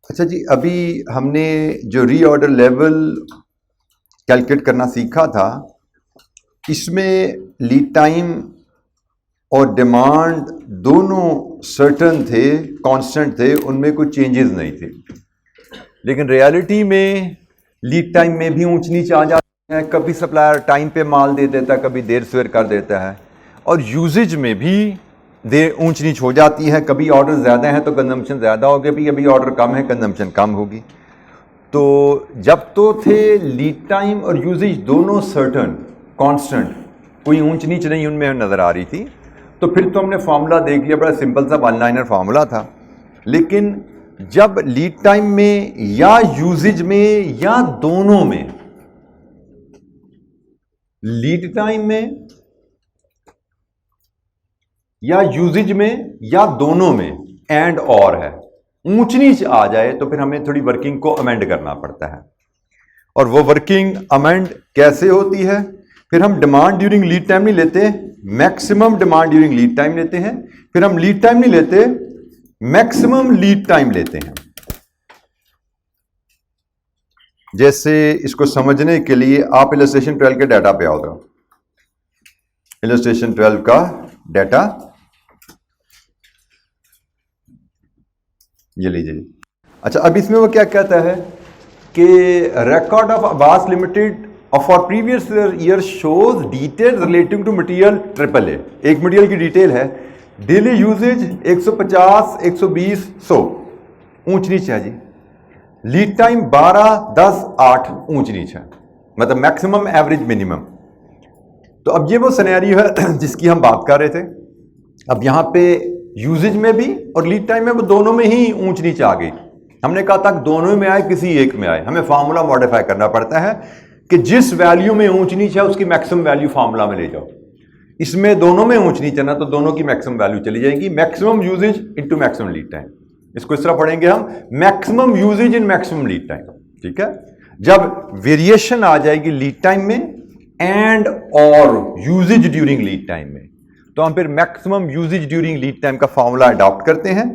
अच्छा जी, अभी हमने जो रीऑर्डर लेवल कैलकुलेट करना सीखा था, इसमें लीड टाइम और डिमांड दोनों सर्टन थे, कांस्टेंट थे, उनमें कोई चेंजेस नहीं थे। लेकिन रियलिटी में लीड टाइम में भी ऊंच नीच आ जाती है। कभी सप्लायर टाइम पे माल दे देता है, कभी देर सवेर कर देता है, और यूजेज में भी देर ऊंच नीच हो जाती है। कभी ऑर्डर ज़्यादा है तो कंजम्पशन ज़्यादा होगी, कभी ऑर्डर कम है कंजम्पशन कम होगी। तो जब तो थे लीड टाइम और यूजेज दोनों सर्टन कांस्टेंट, कोई ऊंच नीच नहीं उनमें नज़र आ रही थी, तो फिर तो हमने फार्मूला देख लिया, बड़ा सिंपल सा वन लाइनर फार्मूला था। लेकिन जब लीड टाइम में या यूजेज में या दोनों में, लीड टाइम में या यूजेज में या दोनों में एंड और है, ऊंच नीच आ जाए तो फिर हमें थोड़ी वर्किंग को अमेंड करना पड़ता है। और वो वर्किंग अमेंड कैसे होती है? फिर हम डिमांड ड्यूरिंग लीड टाइम नहीं लेते, maximum demand during lead time लेते हैं। फिर हम लीड टाइम नहीं लेते, मैक्सिमम लीड टाइम लेते हैं। जैसे इसको समझने के लिए आप इलस्ट्रेशन 12 के डाटा पे आओगे। इलस्ट्रेशन 12 का डाटा ये लीजिए। अच्छा, अब इसमें वो क्या कहता है कि record of Abbas limited for previous year shows detail relating to material triple A. एक मटेरियल की डिटेल है, डेली यूजेज 150, 120, 100 ऊंच नीच है जी। लीड टाइम 12, 10, 8 ऊंच नीच है, मतलब मैक्सिमम एवरेज मिनिमम। तो अब ये वो सिनेरियो है जिसकी हम बात कर रहे थे। अब यहां पे यूजेज में भी और लीड टाइम में वो दोनों में ही ऊंच नीच आ गई। हमने कहा था दोनों में आए किसी एक में आए, हमें फार्मूला मॉडिफाई करना पड़ता है कि जिस वैल्यू में ऊंच नीच है उसकी मैक्सिमम वैल्यू फार्मूला में ले जाओ। इसमें दोनों में ऊंच नीच है ना, तो दोनों की मैक्सिमम वैल्यू चली जाएगी, maximum usage into maximum lead time. इसको इस तरह पढ़ेंगे हम, maximum usage in maximum lead time. ठीक है, जब वेरिएशन आ जाएगी लीड टाइम में एंड और यूजेज ड्यूरिंग लीड टाइम में, तो हम फिर maximum usage during lead time का फार्मूला अडॉप्ट करते हैं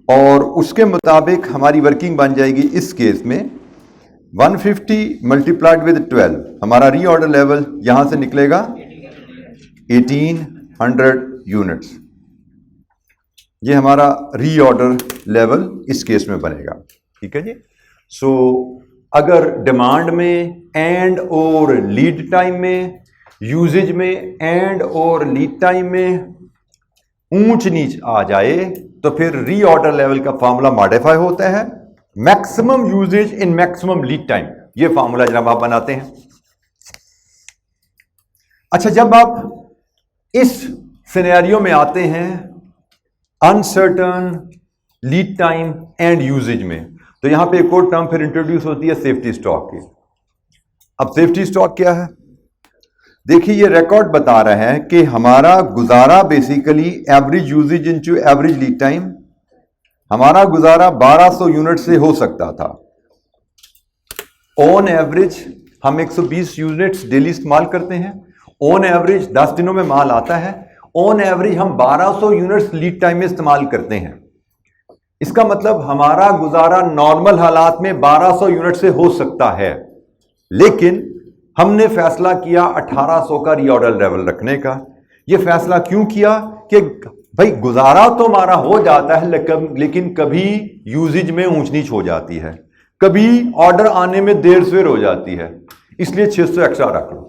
और उसके मुताबिक हमारी वर्किंग बन जाएगी। इस केस में 150 मल्टीप्लाइड विद 12, हमारा रीऑर्डर लेवल यहां से निकलेगा 1800 यूनिट्स। ये हमारा रीऑर्डर लेवल इस केस में बनेगा। ठीक है जी। सो अगर डिमांड में एंड और लीड टाइम में, यूजेज में एंड और लीड टाइम में ऊंच नीच आ जाए तो फिर रीऑर्डर लेवल का फार्मूला मॉडिफाई होता है, maximum usage in maximum lead time. ये फार्मूला जनाब आप बनाते हैं। अच्छा, जब आप इस सिनेरियो में आते हैं uncertain lead time and usage में, तो यहां पे एक और टर्म फिर इंट्रोड्यूस होती है सेफ्टी स्टॉक की। अब सेफ्टी स्टॉक क्या है? देखिए, ये रिकॉर्ड बता रहा है कि हमारा गुजारा basically average usage into average lead time, हमारा गुजारा 1200 यूनिट से हो सकता था। ऑन एवरेज हम 120 यूनिट्स डेली इस्तेमाल करते हैं। ऑन एवरेज 10 दिनों में माल आता है। ऑन एवरेज हम 1200 यूनिट्स लीड टाइम में इस्तेमाल करते हैं। इसका मतलब हमारा गुजारा नॉर्मल हालात में 1200 यूनिट से हो सकता है, लेकिन हमने फैसला किया 1800 का रीऑर्डर लेवल रखने का। यह फैसला क्यों किया कि भाई गुजारा तो हमारा हो जाता है, लेकिन कभी यूजेज में ऊंच नीच हो जाती है, कभी ऑर्डर आने में देर सवेर हो जाती है, इसलिए 600 एक्स्ट्रा रख लो।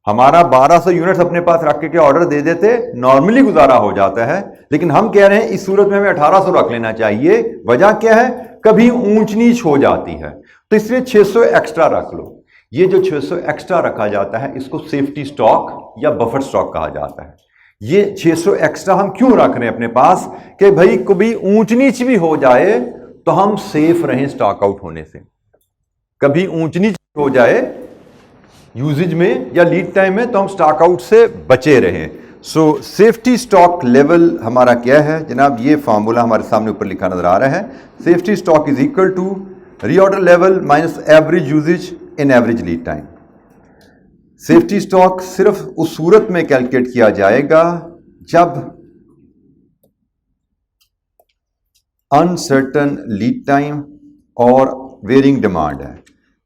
हमारा 1200 यूनिट्स अपने पास रख के ऑर्डर दे देते, नॉर्मली गुजारा हो जाता है, लेकिन हम कह रहे हैं इस सूरत में हमें 1800 रख लेना चाहिए। वजह क्या है? कभी ऊंच नीच हो जाती है, तो इसलिए 600 एक्स्ट्रा रख लो। ये जो 600 एक्स्ट्रा रखा जाता है इसको सेफ्टी स्टॉक या बफर स्टॉक कहा जाता है। ये 600 एक्स्ट्रा हम क्यों रख रहे हैं अपने पास कि भाई कभी ऊंच नीच भी हो जाए तो हम सेफ रहें स्टॉक आउट होने से। कभी ऊंच नीच हो जाए यूजेज में या लीड टाइम में तो हम स्टॉक आउट से बचे रहें। सो सेफ्टी स्टॉक लेवल हमारा क्या है जनाब? ये फार्मूला हमारे सामने ऊपर लिखा नजर आ रहा है। Safety stock is equal to reorder level minus average usage in average lead time. Safety stock सिर्फ उस सूरत में कैलकुलेट किया जाएगा जब अनसर्टन लीड टाइम और वेरिंग डिमांड है।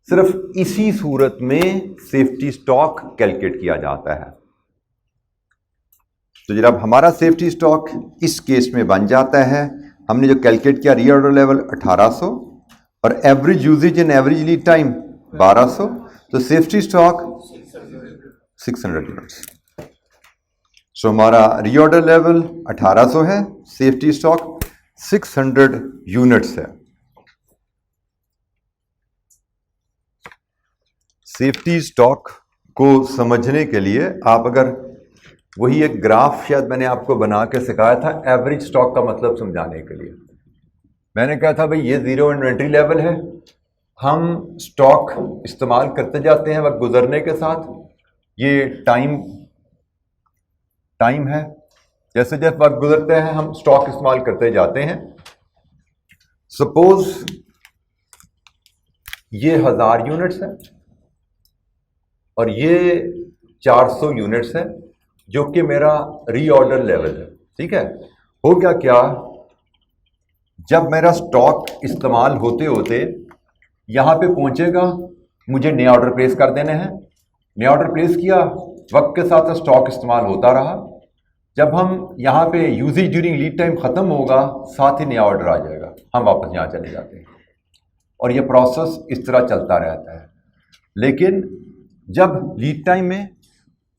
सिर्फ इसी सूरत में सेफ्टी स्टॉक कैलकुलेट किया जाता है। तो जब हमारा सेफ्टी स्टॉक इस केस में बन जाता है, हमने जो कैलकुलेट किया रीऑर्डर लेवल 1800 और average usage in average lead time 1200, तो सेफ्टी स्टॉक 600 यूनिट्स। सो हमारा रीऑर्डर लेवल 1800 है, सेफ्टी स्टॉक 600 यूनिट्स है। सेफ्टी स्टॉक को समझने के लिए आप अगर वही एक ग्राफ शायद मैंने आपको बना के सिखाया था एवरेज स्टॉक का मतलब समझाने के लिए। मैंने कहा था भाई ये जीरो इन्वेंट्री लेवल है, हम स्टॉक इस्तेमाल करते जाते हैं वक्त गुजरने के साथ, ये टाइम है, जैसे जैसे वक्त गुजरते हैं हम स्टॉक इस्तेमाल करते जाते हैं। सपोज ये 1000 यूनिट्स है और ये 400 यूनिट्स है जो कि मेरा रीऑर्डर लेवल है। ठीक है, हो गया क्या, जब मेरा स्टॉक इस्तेमाल होते होते यहां पे पहुंचेगा, मुझे नया ऑर्डर प्लेस कर देने हैं। नया ऑर्डर प्लेस किया, वक्त के साथ स्टॉक इस्तेमाल होता रहा। जब हम यहां पे यूजेज ड्यूरिंग लीड टाइम खत्म होगा, साथ ही नया ऑर्डर आ जाएगा, हम वापस यहां चले जाते हैं और ये प्रोसेस इस तरह चलता रहता है। लेकिन जब लीड टाइम में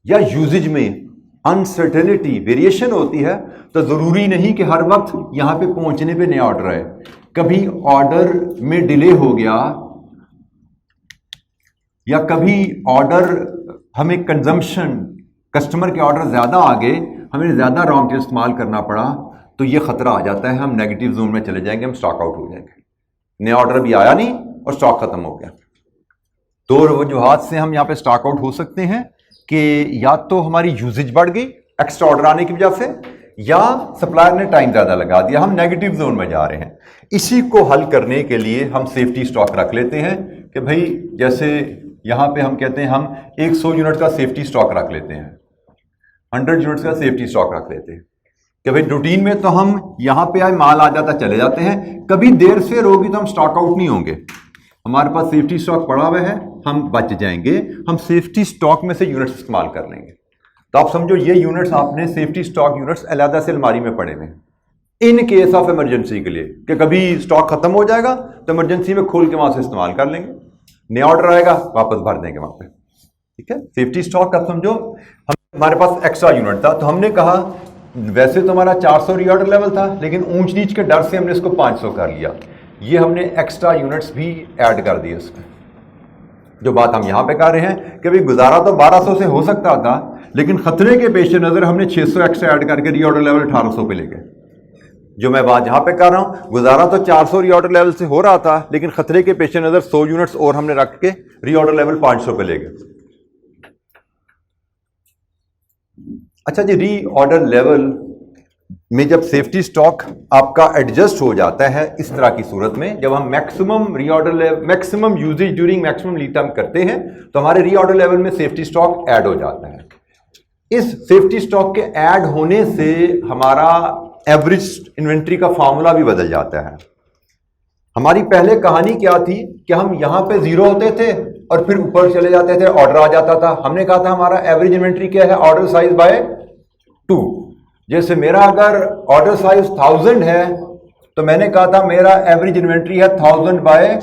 या यूजेज में अनसर्टेनिटी वेरिएशन होती है, तो जरूरी नहीं कि हर वक्त यहां पे पहुंचने पे नया ऑर्डर आए। कभी ऑर्डर में डिले हो गया या कभी ऑर्डर हमें कंजम्पशन, कस्टमर के ऑर्डर ज्यादा आ गए, हमें ज्यादा रॉ मटेरियल इस्तेमाल करना पड़ा, तो ये खतरा आ जाता है, हम नेगेटिव जोन में चले जाएंगे, हम स्टॉक आउट हो जाएंगे। नया ऑर्डर भी आया नहीं और स्टॉक खत्म हो गया। दो वजूहात से हम यहाँ पे स्टॉक आउट हो सकते हैं कि या तो हमारी यूजेज बढ़ गई एक्स्ट्रा ऑर्डर आने की वजह से, या सप्लायर ने टाइम ज़्यादा लगा दिया, हम नेगेटिव जोन में जा रहे हैं। इसी को हल करने के लिए हम सेफ्टी स्टॉक रख लेते हैं कि भाई जैसे यहाँ पे हम कहते हैं हम 100 यूनिट का सेफ्टी स्टॉक रख लेते हैं, 100 यूनिट्स का सेफ्टी स्टॉक रख लेते हैं कि भाई रूटीन में तो हम यहाँ पे आए माल आ जाता चले जाते हैं, कभी देर से होगी तो हम स्टॉक आउट नहीं होंगे, हमारे पास सेफ्टी स्टॉक पड़ा हुआ है, हम बच जाएंगे, हम सेफ्टी स्टॉक में से यूनिट्स इस्तेमाल कर लेंगे। तो आप समझो ये यूनिट्स आपने सेफ्टी स्टॉक यूनिट्स अलग से अलमारी में पड़े हुए इन केस ऑफ इमरजेंसी के लिए कि कभी स्टॉक खत्म हो जाएगा तो इमरजेंसी में खोल के वहां से इस्तेमाल कर लेंगे, नया ऑर्डर आएगा वापस भर देंगे वहां पे। ठीक है, सेफ्टी स्टॉक आप समझो हमारे पास एक्स्ट्रा यूनिट था, तो हमने कहा वैसे तो हमारा 400 रीऑर्डर लेवल था, लेकिन ऊंच नीच के डर से हमने इसको 500 कर लिया, ये हमने एक्स्ट्रा यूनिट्स भी ऐड कर दिए इसमें। जो बात हम यहां पे कर रहे हैं कि भाई गुजारा तो 1200 से हो सकता था, लेकिन खतरे के पेश नज़र हमने 600 एक्स्ट्रा ऐड करके रीऑर्डर लेवल 1800 पे ले गए। जो मैं बात यहां पे कर रहा हूं, गुजारा तो 400 रीऑर्डर लेवल से हो रहा था, लेकिन खतरे के पेश नज़र 100 यूनिट्स और हमने रख के रीऑर्डर लेवल 500 पे ले गए। अच्छा जी, रीऑर्डर लेवल में जब सेफ्टी स्टॉक आपका एडजस्ट हो जाता है इस तरह की सूरत में, जब हम maximum reorder level, maximum usage during maximum lead time करते हैं, तो हमारे रीऑर्डर लेवल में सेफ्टी स्टॉक ऐड हो जाता है। इस सेफ्टी स्टॉक के ऐड होने से हमारा एवरेज इन्वेंट्री का फॉर्मूला भी बदल जाता है। हमारी पहले कहानी क्या थी कि हम यहां पे जीरो होते थे और फिर ऊपर चले जाते थे, ऑर्डर आ जाता था। हमने कहा था हमारा एवरेज इन्वेंट्री क्या है, ऑर्डर साइज बाय 2। जैसे मेरा अगर ऑर्डर साइज 1000 है तो मैंने कहा था मेरा एवरेज इन्वेंट्री है 1000 बाय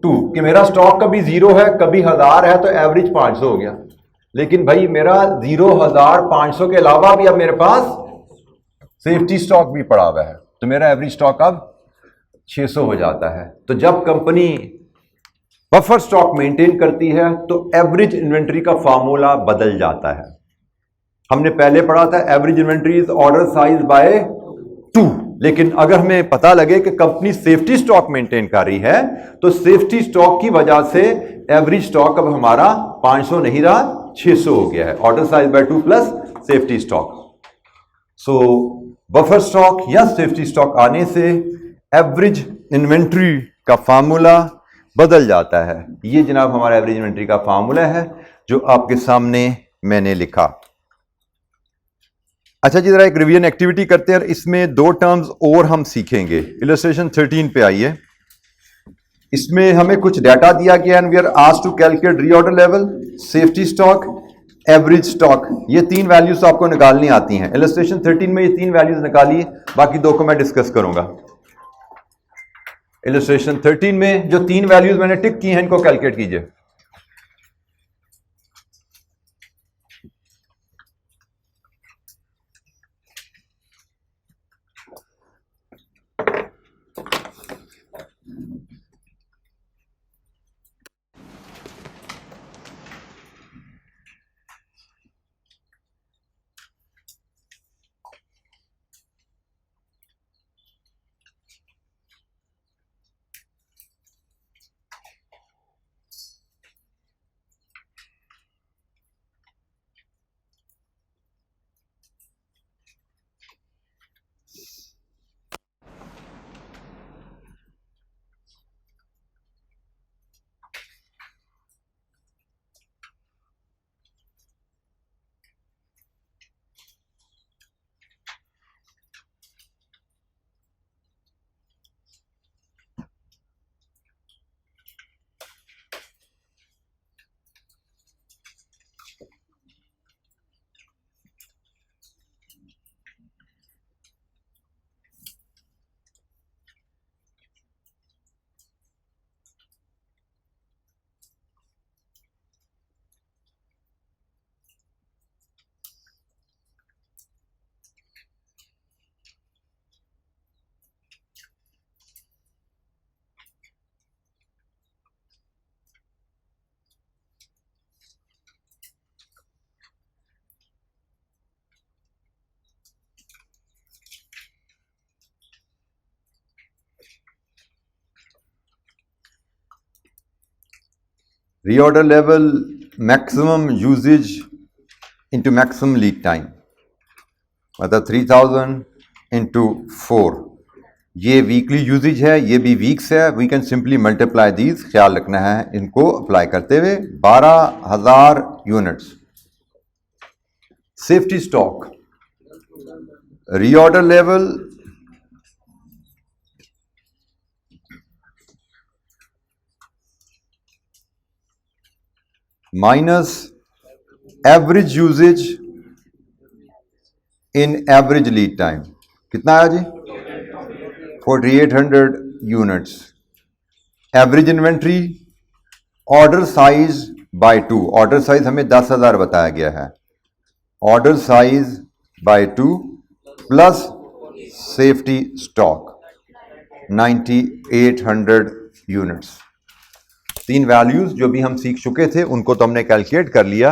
2, कि मेरा स्टॉक कभी 0 है कभी 1000 है, तो एवरेज 500 हो गया। लेकिन भाई मेरा 0, 1000, 500 के अलावा भी अब मेरे पास सेफ्टी स्टॉक भी पड़ा हुआ है, तो मेरा एवरेज स्टॉक अब 600 हो जाता है। तो जब कंपनी बफर स्टॉक मेंटेन करती है तो एवरेज इन्वेंट्री का फॉर्मूला बदल जाता है। हमने पहले पढ़ा था average inventory is order size by 2, लेकिन अगर हमें पता लगे कि कंपनी सेफ्टी स्टॉक मेंटेन कर रही है तो सेफ्टी स्टॉक की वजह से एवरेज स्टॉक अब हमारा 500 नहीं रहा, 600 हो गया है, order size by 2 plus safety stock. So buffer stock या सेफ्टी स्टॉक आने से एवरेज इन्वेंट्री का फार्मूला बदल जाता है। ये जनाब हमारा एवरेज इन्वेंट्री का फार्मूला है जो आपके सामने मैंने लिखा। अच्छा जी, जरा एक रिवीजन एक्टिविटी करते हैं। इसमें दो टर्म्स और हम सीखेंगे। इलस्ट्रेशन 13 पे आइए। इसमें हमें कुछ डाटा दिया गया and we are asked to calculate reorder level, safety stock, average stock. ये तीन वैल्यूज आपको निकालनी आती हैं। इलस्ट्रेशन 13 में ये तीन वैल्यूज निकालिए, बाकी दो को मैं डिस्कस करूंगा। इलस्ट्रेशन 13 में जो तीन वैल्यूज मैंने टिक की हैं, इनको कैलकुलेट कीजिए। Reorder level, maximum usage into maximum lead time, मतलब 3000 इंटू 4। ये वीकली यूजेज है, ये भी वीक्स है। We can simply multiply these. ख्याल रखना है इनको अप्लाई करते हुए। 12,000 units. Safety stock, reorder level minus average usage in average lead time. कितना आया जी? 4800 units. Average inventory, order size by 2। Order size हमें 10,000 बताया गया है। Order size by 2 plus safety stock 9800 units. तीन वैल्यूज जो भी हम सीख चुके थे उनको तो हमने कैलकुलेट कर लिया।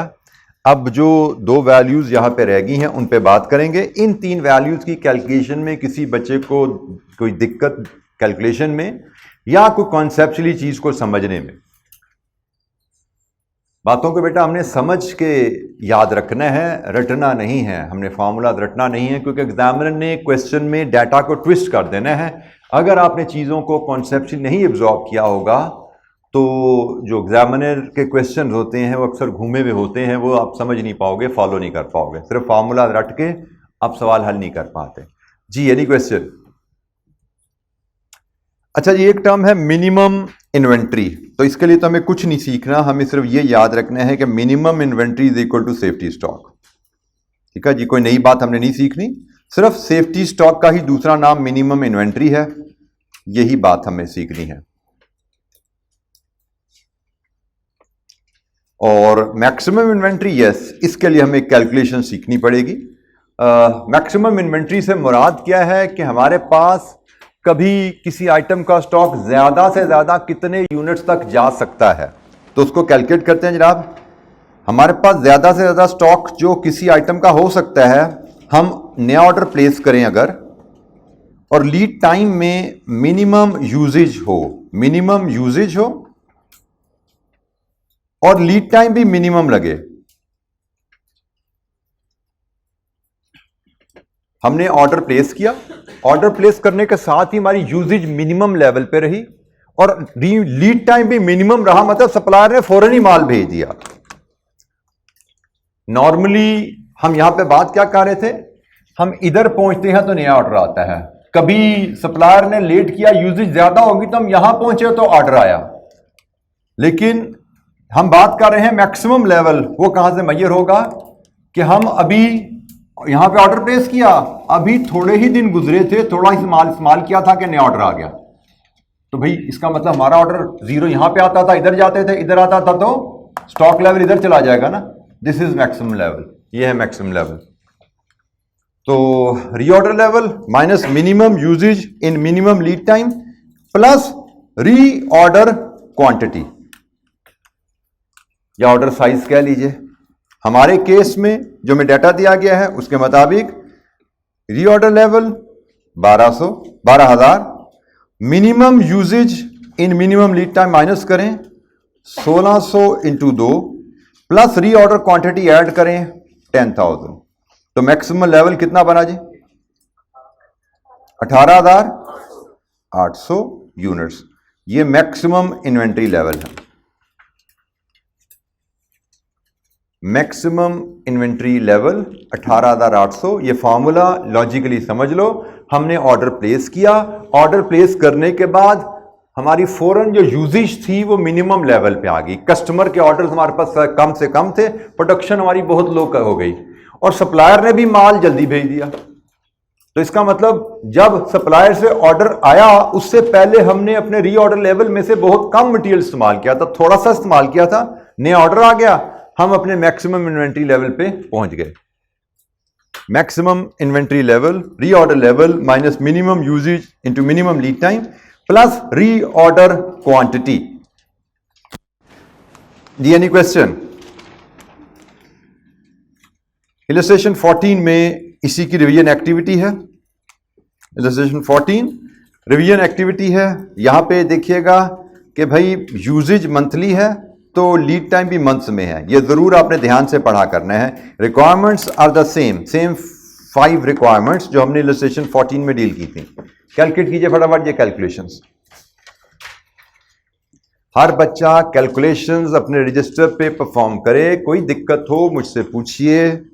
अब जो दो वैल्यूज यहां पे रह गई हैं उन पे बात करेंगे। इन तीन वैल्यूज की कैलकुलेशन में किसी बच्चे को कोई दिक्कत कैलकुलेशन में या कोई कॉन्सेप्चुअली चीज को समझने में, बातों को बेटा हमने समझ के याद रखना है, रटना नहीं है। हमने फार्मूला रटना नहीं है, क्योंकि एग्जामिनर ने क्वेश्चन में डाटा को ट्विस्ट कर देना है। अगर आपने चीज़ों को कॉन्सेप्चुअली नहीं एब्जॉर्ब किया होगा तो जो एग्जामिनर के क्वेश्चन होते हैं वो अक्सर घूमे हुए होते हैं, वो आप समझ नहीं पाओगे, फॉलो नहीं कर पाओगे। सिर्फ फार्मूला रट के आप सवाल हल नहीं कर पाते। जी, एनी क्वेश्चन? अच्छा जी, एक टर्म है मिनिमम इन्वेंट्री। तो इसके लिए तो हमें कुछ नहीं सीखना, हमें सिर्फ ये याद रखना है कि minimum inventory is equal to safety stock. ठीक है जी, कोई नई बात हमने नहीं सीखनी। सिर्फ सेफ्टी स्टॉक का ही दूसरा नाम मिनिमम इन्वेंट्री है, यही बात हमें सीखनी है। और मैक्सिमम इन्वेंट्री, यस, इसके लिए हमें कैलकुलेशन सीखनी पड़ेगी। मैक्सिमम इन्वेंट्री से मुराद क्या है कि हमारे पास कभी किसी आइटम का स्टॉक ज्यादा से ज्यादा कितने यूनिट्स तक जा सकता है, तो उसको कैलकुलेट करते हैं जनाब। हमारे पास ज्यादा से ज्यादा स्टॉक जो किसी आइटम का हो सकता है, हम नया ऑर्डर प्लेस करें अगर, और लीड टाइम में मिनिमम यूजेज हो और लीड टाइम भी मिनिमम लगे। हमने ऑर्डर प्लेस किया, ऑर्डर प्लेस करने के साथ ही हमारी यूजेज मिनिमम लेवल पे रही और लीड टाइम भी मिनिमम रहा, मतलब सप्लायर ने फौरन ही माल भेज दिया। नॉर्मली हम यहां पे बात क्या कर रहे थे हम इधर पहुंचते हैं तो नया ऑर्डर आता है, कभी सप्लायर ने लेट किया, यूजेज ज्यादा होगी तो हम यहां पहुंचे तो ऑर्डर आया। लेकिन हम बात कर रहे हैं मैक्सिमम लेवल, वो कहां से मेजर होगा कि हम अभी यहां पे ऑर्डर प्लेस किया, अभी थोड़े ही दिन गुजरे थे, थोड़ा ही माल इस्तेमाल किया था कि नया ऑर्डर आ गया। तो भाई इसका मतलब हमारा ऑर्डर जीरो यहां पे आता था, इधर जाते थे, इधर आता था तो स्टॉक लेवल इधर चला जाएगा ना। दिस इज मैक्सिमम लेवल, ये है मैक्सिमम लेवल। तो reorder level minus minimum usage in minimum lead time plus reorder quantity या ऑर्डर साइज कह लीजिए। हमारे केस में जो में डाटा दिया गया है उसके मुताबिक reorder level 12,000, minimum usage in minimum lead time minus करें 1600 into 2 plus reorder quantity add करें 10,000, तो मैक्सिमम लेवल कितना बना जी? 18,800 यूनिट्स। ये मैक्सिमम इन्वेंट्री लेवल है। Maximum inventory level 18,800। ये फॉर्मूला लॉजिकली समझ लो। हमने ऑर्डर प्लेस किया, ऑर्डर प्लेस करने के बाद हमारी फौरन जो यूजेज थी वो मिनिमम लेवल पे आ गई। कस्टमर के ऑर्डर्स हमारे पास कम से कम थे, प्रोडक्शन हमारी बहुत लो हो गई और सप्लायर ने भी माल जल्दी भेज दिया। तो इसका मतलब जब सप्लायर से ऑर्डर आया उससे पहले हमने अपने रीऑर्डर लेवल में से बहुत कम मटेरियल इस्तेमाल किया था, थोड़ा सा इस्तेमाल किया था, नया ऑर्डर आ गया, हम अपने मैक्सिमम इन्वेंट्री लेवल पे पहुंच गए। Maximum inventory level, reorder level minus minimum usage into minimum lead time plus reorder quantity. जी एनी क्वेश्चन? इलस्ट्रेशन 14 में इसी की रिवीजन एक्टिविटी है। इलस्ट्रेशन 14 रिवीजन एक्टिविटी है। यहां पे देखिएगा कि भाई यूजेज मंथली है तो लीड टाइम भी मंथ्स में है, ये जरूर आपने ध्यान से पढ़ा करना है। Requirements are the same 5 requirements जो हमने इलस्ट्रेशन 14 में डील की थी। कैलकुलेट कीजिए फटाफट ये कैलकुलेशंस। हर बच्चा कैलकुलेशंस अपने रजिस्टर पे परफॉर्म करे, कोई दिक्कत हो मुझसे पूछिए।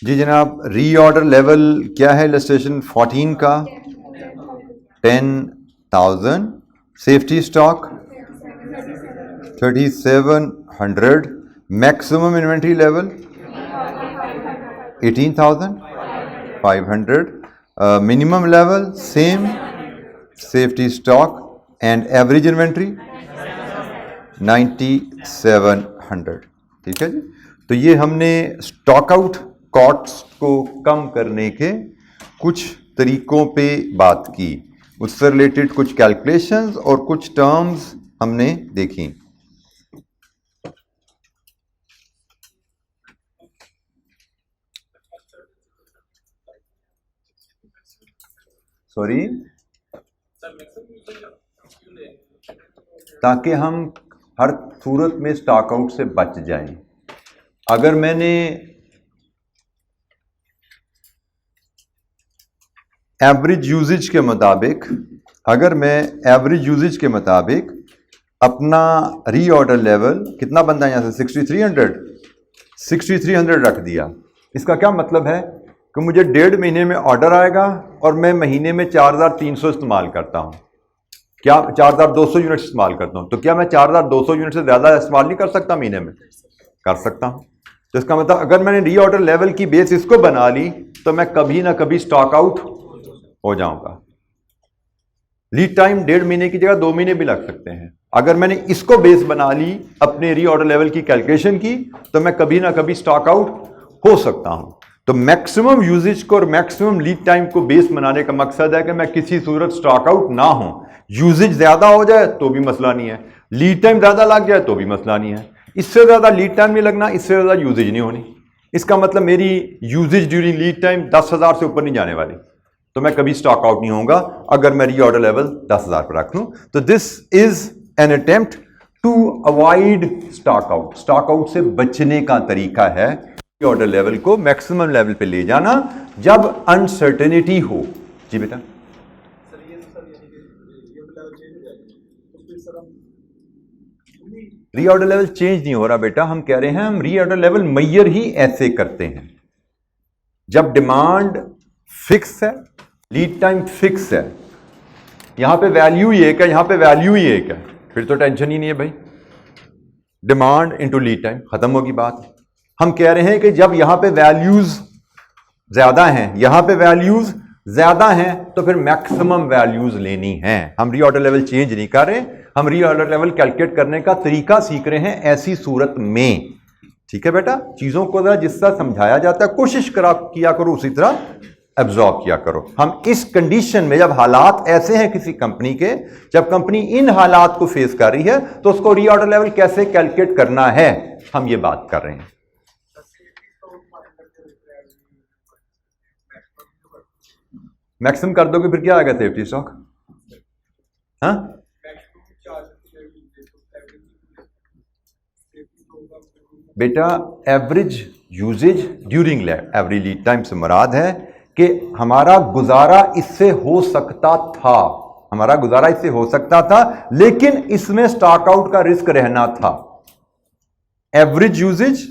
जी जनाब, रीऑर्डर लेवल क्या है इलस्ट्रेशन 14 का? 10,000। Safety stock 3,700। Maximum inventory level 18,500। Minimum level same, safety stock and average inventory 9,700। ठीक है जी। तो ये हमने स्टॉक आउट कॉस्ट को कम करने के कुछ तरीकों पे बात की, उससे रिलेटेड कुछ कैलकुलेशंस और कुछ टर्म्स हमने देखी। सॉरी, ताकि हम हर सूरत में स्टॉक आउट से बच जाएं। अगर मैंने एवरेज यूजेज के मुताबिक अपना रीऑर्डर लेवल कितना बनता है यहाँ से 6300 रख दिया, इसका क्या मतलब है कि मुझे 1.5 महीने में ऑर्डर आएगा और मैं महीने में 4300 इस्तेमाल करता हूँ, क्या 4200 यूनिट इस्तेमाल करता हूँ, तो क्या मैं 4200 यूनिट से ज़्यादा इस्तेमाल नहीं कर सकता महीने में? कर सकता हूँ। तो इसका मतलब अगर मैंने रीऑर्डर लेवल की बेस इसको बना ली तो मैं कभी ना कभी स्टॉक आउट हो जाऊंगा। लीड टाइम 1.5 महीने की जगह 2 महीने भी लग सकते हैं। अगर मैंने इसको बेस बना ली अपने रीऑर्डर लेवल की कैलकुलेशन की तो मैं कभी ना कभी स्टॉक आउट हो सकता हूं। तो मैक्सिमम यूजेज को और मैक्सिमम लीड टाइम को बेस बनाने का मकसद है कि मैं किसी सूरत स्टॉक आउट ना हो। यूजेज ज्यादा हो जाए तो भी मसला नहीं है, लीड टाइम ज्यादा लग जाए तो भी मसला नहीं है। इससे ज्यादा लीड टाइम नहीं लगना, इससे ज्यादा यूजेज नहीं होनी। इसका मतलब मेरी यूजेज ड्यूरिंग लीड टाइम 10,000 से ऊपर नहीं जाने वाली, तो मैं कभी स्टॉक आउट नहीं होऊंगा अगर मैं रीऑर्डर लेवल 10,000 पर रख लूं। तो this is an attempt to avoid stock out. Stock out से बचने का तरीका है रीऑर्डर लेवल को मैक्सिमम लेवल पे ले जाना जब अनसर्टेनिटी हो। जी बेटा। रीऑर्डर लेवल चेंज नहीं हो रहा बेटा, हम कह रहे हैं हम रीऑर्डर लेवल मैयर ही ऐसे करते हैं जब डिमांड फिक्स है, लीड टाइम फिक्स है, यहां पे वैल्यू ही एक है, यहां पे वैल्यू ही एक है, फिर तो टेंशन ही नहीं है भाई। डिमांड इनटू लीड टाइम खत्म होगी बात। हम कह रहे हैं कि जब यहां पे वैल्यूज ज्यादा हैं, यहां पे वैल्यूज ज्यादा हैं, तो फिर मैक्सिमम वैल्यूज लेनी है। हम रीऑर्डर लेवल चेंज नहीं कर रहे, हम रीऑर्डर लेवल कैलकुलेट करने का तरीका सीख रहे हैं ऐसी सूरत में। ठीक है बेटा, चीजों को जरा जिस तरह समझाया जाता है कोशिश किया करो उसी तरह एब्जॉर्ब किया करो। हम इस कंडीशन में जब हालात ऐसे हैं किसी कंपनी के, जब कंपनी इन हालात को फेस कर रही है तो उसको रीऑर्डर लेवल कैसे कैलकुलेट करना है, हम ये बात कर रहे हैं। मैक्सिमम कर दोगे फिर क्या आएगा सेफ्टी स्टॉक? हाँ, बेटा average usage during every lead time से मुराद है कि हमारा गुजारा इससे हो सकता था, हमारा गुजारा इससे हो सकता था, लेकिन इसमें स्टॉक आउट का रिस्क रहना था। एवरेज यूजेज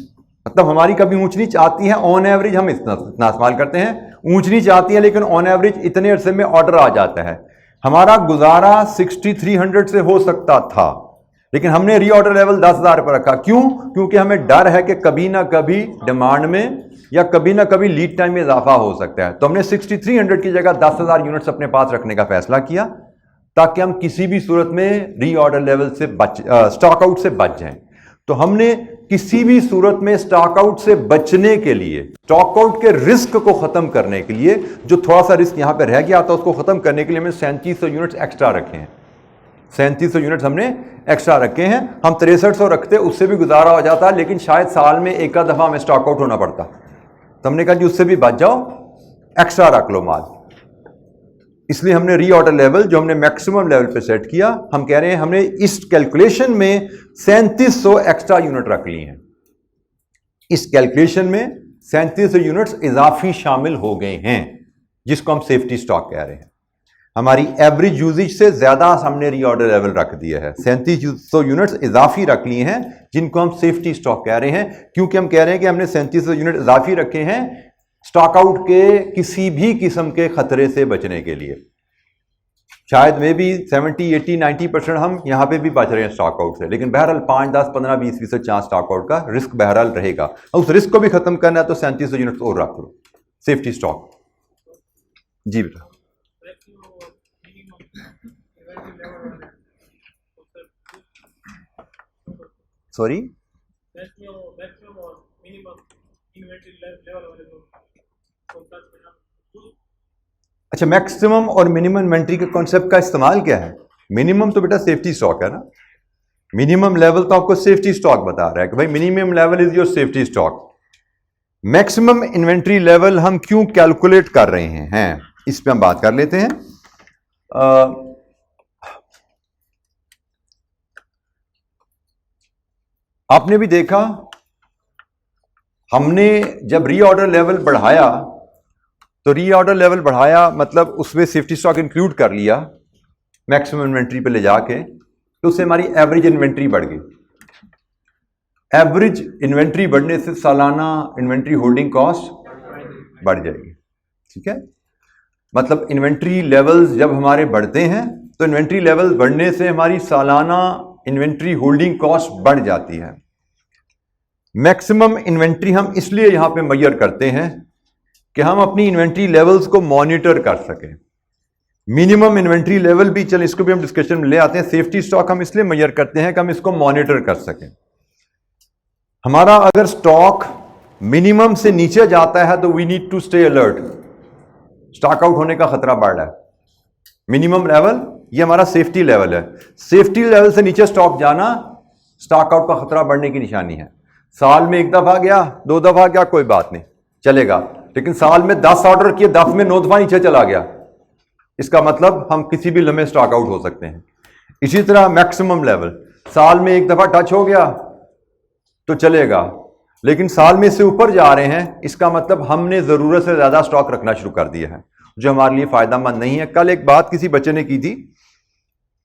मतलब हमारी कभी ऊंच नीच आती है, ऑन एवरेज हम इतना इस्तेमाल करते हैं, ऊंच नीच आती है लेकिन ऑन एवरेज इतने अरसे में ऑर्डर आ जाता है। हमारा गुजारा 6300 से हो सकता था, लेकिन हमने रीऑर्डर लेवल 10,000 पर रखा। क्यों? क्योंकि हमें डर है कि कभी ना कभी डिमांड में या कभी ना कभी लीड टाइम में इजाफा हो सकता है। तो हमने 6300 की जगह 10,000 यूनिट्स अपने पास रखने का फैसला किया ताकि हम किसी भी सूरत में रीऑर्डर लेवल से स्टॉक आउट से बच जाएं। तो हमने किसी भी सूरत में स्टॉक आउट से बचने के लिए, स्टॉक आउट के रिस्क को खत्म करने के लिए, जो थोड़ा सा रिस्क यहां पे रह गया था उसको खत्म करने के लिए हमने 3700 यूनिट्स एक्स्ट्रा रखे हैं। 3700 यूनिट्स हमने एक्स्ट्रा रखे हैं। हम 6300 रखते उससे भी गुजारा हो जाता, लेकिन शायद साल में एक दफा हमें स्टॉक आउट होना पड़ता। तो हमने कहा जी उससे भी बच जाओ, एक्स्ट्रा रख लो माल। इसलिए हमने रीऑर्डर लेवल जो हमने मैक्सिमम लेवल पे सेट किया, हम कह रहे हैं हमने इस कैलकुलेशन में 3700 एक्स्ट्रा यूनिट रख ली हैं। इस कैलकुलेशन में 3700 यूनिट्स इजाफी शामिल हो गए हैं, जिसको हम सेफ्टी स्टॉक कह रहे हैं। हमारी एवरेज यूजेज से ज्यादा हमने रीऑर्डर लेवल रख दिया है, 3700 यूनिट्स इजाफी रख लिए हैं, जिनको हम सेफ्टी स्टॉक कह रहे हैं। क्योंकि हम कह रहे हैं कि हमने 3700 यूनिट इजाफी रखे हैं स्टॉक आउट के किसी भी किस्म के खतरे से बचने के लिए। शायद में भी 70, 80, 90% हम यहां पे भी बच रहे हैं स्टॉक आउट से, लेकिन बहरहाल 5, 10, 15, 20% चांस स्टॉक आउट का रिस्क बहरहाल रहेगा। उस रिस्क को भी खत्म करना है तो 3700 यूनिट और रख लो सेफ्टी स्टॉक। जी बेटा। सॉरी, अच्छा, मैक्सिमम और मिनिमम इन्वेंट्री के कॉन्सेप्ट का इस्तेमाल क्या है? मिनिमम तो बेटा सेफ्टी स्टॉक है ना, मिनिमम लेवल तो आपको सेफ्टी स्टॉक बता रहा है कि भाई minimum level is your safety stock. Maximum inventory level हम क्यों कैलकुलेट कर रहे हैं इस पे हम बात कर लेते हैं। आपने भी देखा, हमने जब रीऑर्डर लेवल बढ़ाया तो रीऑर्डर लेवल बढ़ाया मतलब उसमें सेफ्टी स्टॉक इंक्लूड कर लिया मैक्सिमम इन्वेंट्री पे ले जाके, तो उससे हमारी एवरेज इन्वेंट्री बढ़ गई। एवरेज इन्वेंट्री बढ़ने से सालाना इन्वेंट्री होल्डिंग कॉस्ट बढ़ जाएगी। ठीक है, मतलब इन्वेंट्री लेवल्स जब हमारे बढ़ते हैं तो इन्वेंट्री लेवल बढ़ने से हमारी सालाना इन्वेंट्री होल्डिंग कॉस्ट बढ़ जाती है। मैक्सिमम इन्वेंट्री हम इसलिए यहां पे मेजर करते हैं कि हम अपनी इन्वेंट्री लेवल्स को मॉनिटर कर सकें। मिनिमम इन्वेंट्री लेवल भी, चल इसको भी हम डिस्कशन में ले आते हैं। सेफ्टी स्टॉक हम इसलिए मेजर करते हैं कि हम इसको मॉनिटर कर सकें। हमारा अगर स्टॉक मिनिमम से नीचे जाता है तो we need to stay alert, stock out होने का खतरा बढ़ रहा है। मिनिमम लेवल ये हमारा सेफ्टी लेवल है, सेफ्टी लेवल से नीचे स्टॉक जाना स्टॉक आउट का खतरा बढ़ने की निशानी है। साल में एक दफा गया, 2 दफा गया, कोई बात नहीं, चलेगा, लेकिन साल में 10 ऑर्डर किए, 10 में 9 दफा नीचे चला गया, इसका मतलब हम किसी भी लम्हे स्टॉक आउट हो सकते हैं। इसी तरह मैक्सिमम लेवल, साल में एक दफा टच हो गया तो चलेगा, लेकिन साल में से ऊपर जा रहे हैं, इसका मतलब हमने जरूरत से ज्यादा स्टॉक रखना शुरू कर दिया है, जो हमारे लिए फायदेमंद नहीं है। कल एक बात किसी बच्चे ने की थी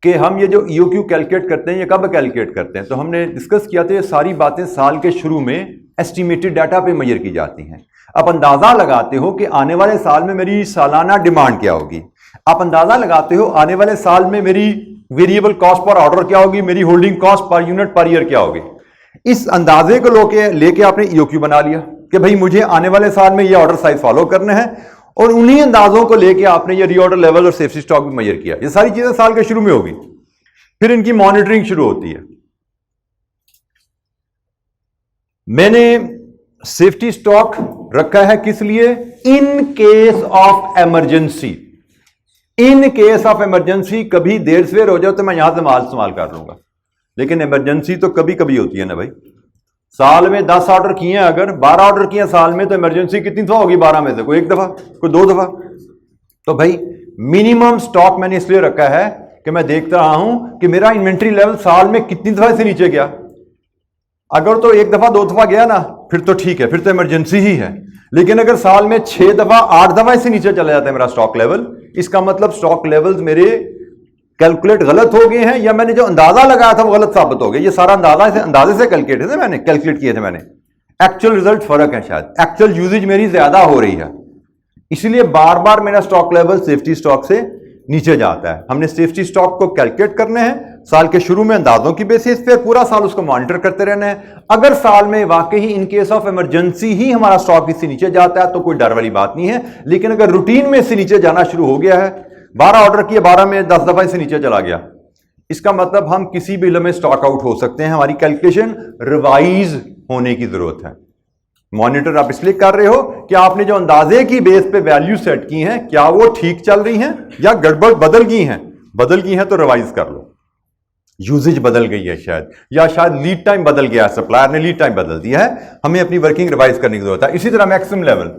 कि हम ये जो ईओक्यू कैलकुलेट करते हैं ये कब कैलकुलेट करते हैं, तो हमने डिस्कस किया था ये सारी बातें साल के शुरू में एस्टिमेटेड डाटा पे मेजर की जाती हैं। आप अंदाजा लगाते हो कि आने वाले साल में मेरी सालाना डिमांड क्या होगी, आप अंदाजा लगाते हो आने वाले साल में मेरी वेरिएबल कॉस्ट पर ऑर्डर क्या होगी, मेरी holding cost per unit per year क्या होगी। इस अंदाजे को लेके आपने ईओक्यू बना लिया कि भाई मुझे आने वाले साल में ये ऑर्डर साइज फॉलो करने हैं, और उन्हीं अंदाजों को लेके आपने ये रीऑर्डर लेवल और सेफ्टी स्टॉक भी मेजर किया। ये सारी चीजें साल के शुरू में होगी, फिर इनकी मॉनिटरिंग शुरू होती है। मैंने सेफ्टी स्टॉक रखा है किस लिए? In case of emergency. In case of emergency, कभी देर सवेर हो जाए तो मैं यहां से माल इस्तेमाल कर लूंगा, लेकिन इमरजेंसी तो कभी कभी होती है ना भाई। साल में 10 ऑर्डर किए हैं, अगर 12 ऑर्डर किए साल में, तो इमरजेंसी कितनी दफा होगी? 12 में से कोई 1 दफा, कोई 2 दफा। तो भाई मिनिमम स्टॉक मैंने इसलिए रखा है कि मैं देखता रहा हूं कि मेरा इन्वेंट्री लेवल साल में कितनी दफा से नीचे गया। अगर तो 1 दफा 2 दफा गया ना, फिर तो ठीक है, फिर तो इमरजेंसी ही है। लेकिन अगर साल में 6 दफा 8 दफा से नीचे चला जाता है मेरा स्टॉक लेवल, इसका मतलब स्टॉक लेवल्स मेरे कैलकुलेट गलत हो गए हैं, या मैंने जो अंदाजा लगाया था वो गलत साबित हो गया। ये सारा अंदाजे से कैलकुलेट किए थे मैंने, एक्चुअल रिजल्ट फर्क है, शायद एक्चुअल यूजेज मेरी ज्यादा हो रही है, इसलिए बार बार मेरा स्टॉक लेवल सेफ्टी स्टॉक से नीचे जाता है। हमने सेफ्टी स्टॉक को कैलकुलेट करने हैं साल के शुरू में अंदाजों की बेसिस पे, पूरा साल उसको मॉनिटर करते रहना है। अगर साल में वाकई ही इन केस ऑफ इमरजेंसी ही हमारा स्टॉक इससे नीचे जाता है तो कोई डर वाली बात नहीं है, लेकिन अगर रूटीन में इससे नीचे जाना शुरू हो गया है, 12 ऑर्डर किए, 12 में 10 दफा इससे नीचे चला गया, इसका मतलब हम किसी भी लम्हे स्टॉक आउट हो सकते हैं। हमारी कैलकुलेशन रिवाइज होने की जरूरत है। मॉनिटर आप इसलिए कर रहे हो कि आपने जो अंदाजे की बेस पे वैल्यू सेट की हैं, क्या वो ठीक चल रही हैं या गड़बड़ बदल गई हैं तो रिवाइज कर लो। यूजेज बदल गई है शायद, या शायद लीड टाइम बदल गया है, सप्लायर ने लीड टाइम बदल दिया है, हमें अपनी वर्किंग रिवाइज करने की जरूरत है। इसी तरह मैक्सिमम लेवल,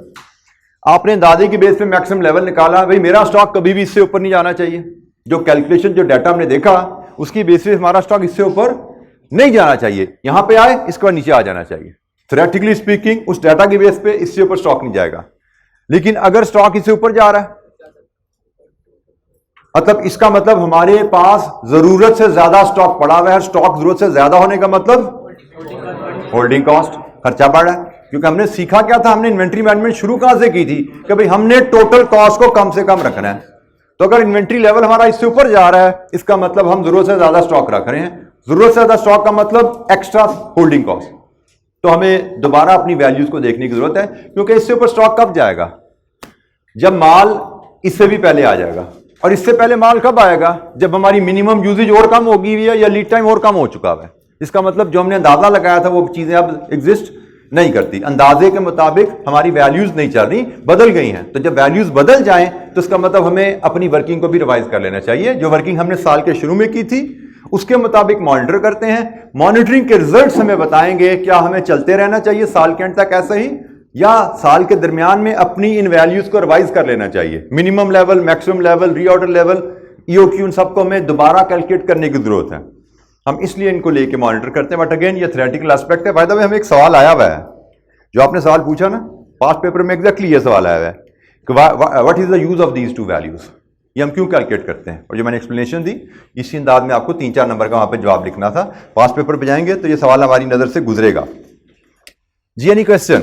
आपने अंदाजे की बेस पे मैक्सिमम लेवल निकाला, भाई मेरा स्टॉक कभी भी इससे ऊपर नहीं जाना चाहिए। जो कैलकुलेशन, जो डाटा हमने देखा, उसकी बेस पे हमारा स्टॉक इससे ऊपर नहीं जाना चाहिए। यहां पे आए, इसके बाद नीचे आ जाना चाहिए। थ्योरेटिकली स्पीकिंग उस डाटा की बेस पे इससे ऊपर स्टॉक नहीं जाएगा। लेकिन अगर स्टॉक इससे ऊपर जा रहा है, मतलब इसका मतलब हमारे पास जरूरत से ज्यादा स्टॉक पड़ा हुआ है। स्टॉक जरूरत से ज्यादा होने का मतलब होल्डिंग कॉस्ट, खर्चा बढ़ रहा है। क्योंकि हमने सीखा क्या था, हमने इन्वेंट्री मैनेजमेंट शुरू कहां से की थी कि भाई हमने टोटल कॉस्ट को कम से कम रखना है। तो अगर इन्वेंट्री लेवल हमारा इससे ऊपर जा रहा है, इसका मतलब हम जरूरत से ज्यादा स्टॉक रख रहे हैं। जरूरत से ज्यादा स्टॉक का मतलब एक्स्ट्रा होल्डिंग कॉस्ट। तो हमें दोबारा अपनी वैल्यूज को देखने की जरूरत है, क्योंकि इससे ऊपर स्टॉक कब जाएगा? जब माल इससे भी पहले आ जाएगा। और इससे पहले माल कब आएगा? जब हमारी मिनिमम यूजेज और कम होगी या लीड टाइम और कम हो चुका है। इसका मतलब जो हमने अंदाजा लगाया था वो चीजें अब एग्जिस्ट नहीं करती, अंदाजे के मुताबिक हमारी वैल्यूज नहीं चल रही, बदल गई हैं। तो जब वैल्यूज बदल जाएं तो इसका मतलब हमें अपनी वर्किंग को भी रिवाइज कर लेना चाहिए। जो वर्किंग हमने साल के शुरू में की थी उसके मुताबिक मॉनिटर करते हैं। मॉनिटरिंग के रिजल्ट्स हमें बताएंगे क्या हमें चलते रहना चाहिए साल के एंड तक ऐसा ही, या साल के दरमियान में अपनी इन वैल्यूज को रिवाइज कर लेना चाहिए। Minimum level, maximum level, reorder level, EOQ, इन सबको हमें दोबारा कैलकुलेट करने की जरूरत है। हम इसलिए इनको लेके मॉनिटर करते हैं। बट अगेन ये थ्योरेटिकल एस्पेक्ट है। बाय द वे हमें एक सवाल आया हुआ है, जो आपने सवाल पूछा ना पास्ट पेपर में, एग्जैक्टली ये सवाल आया हुआ है कि what is the use of these two values, ये हम क्यों कैलकुलेट करते हैं। और जो मैंने एक्सप्लेनेशन दी इसी अंदाज में आपको 3-4 नंबर का वहां पे जवाब लिखना था। पास्ट पेपर पे जाएंगे तो ये सवाल हमारी नजर से गुजरेगा। जी एनी क्वेश्चन?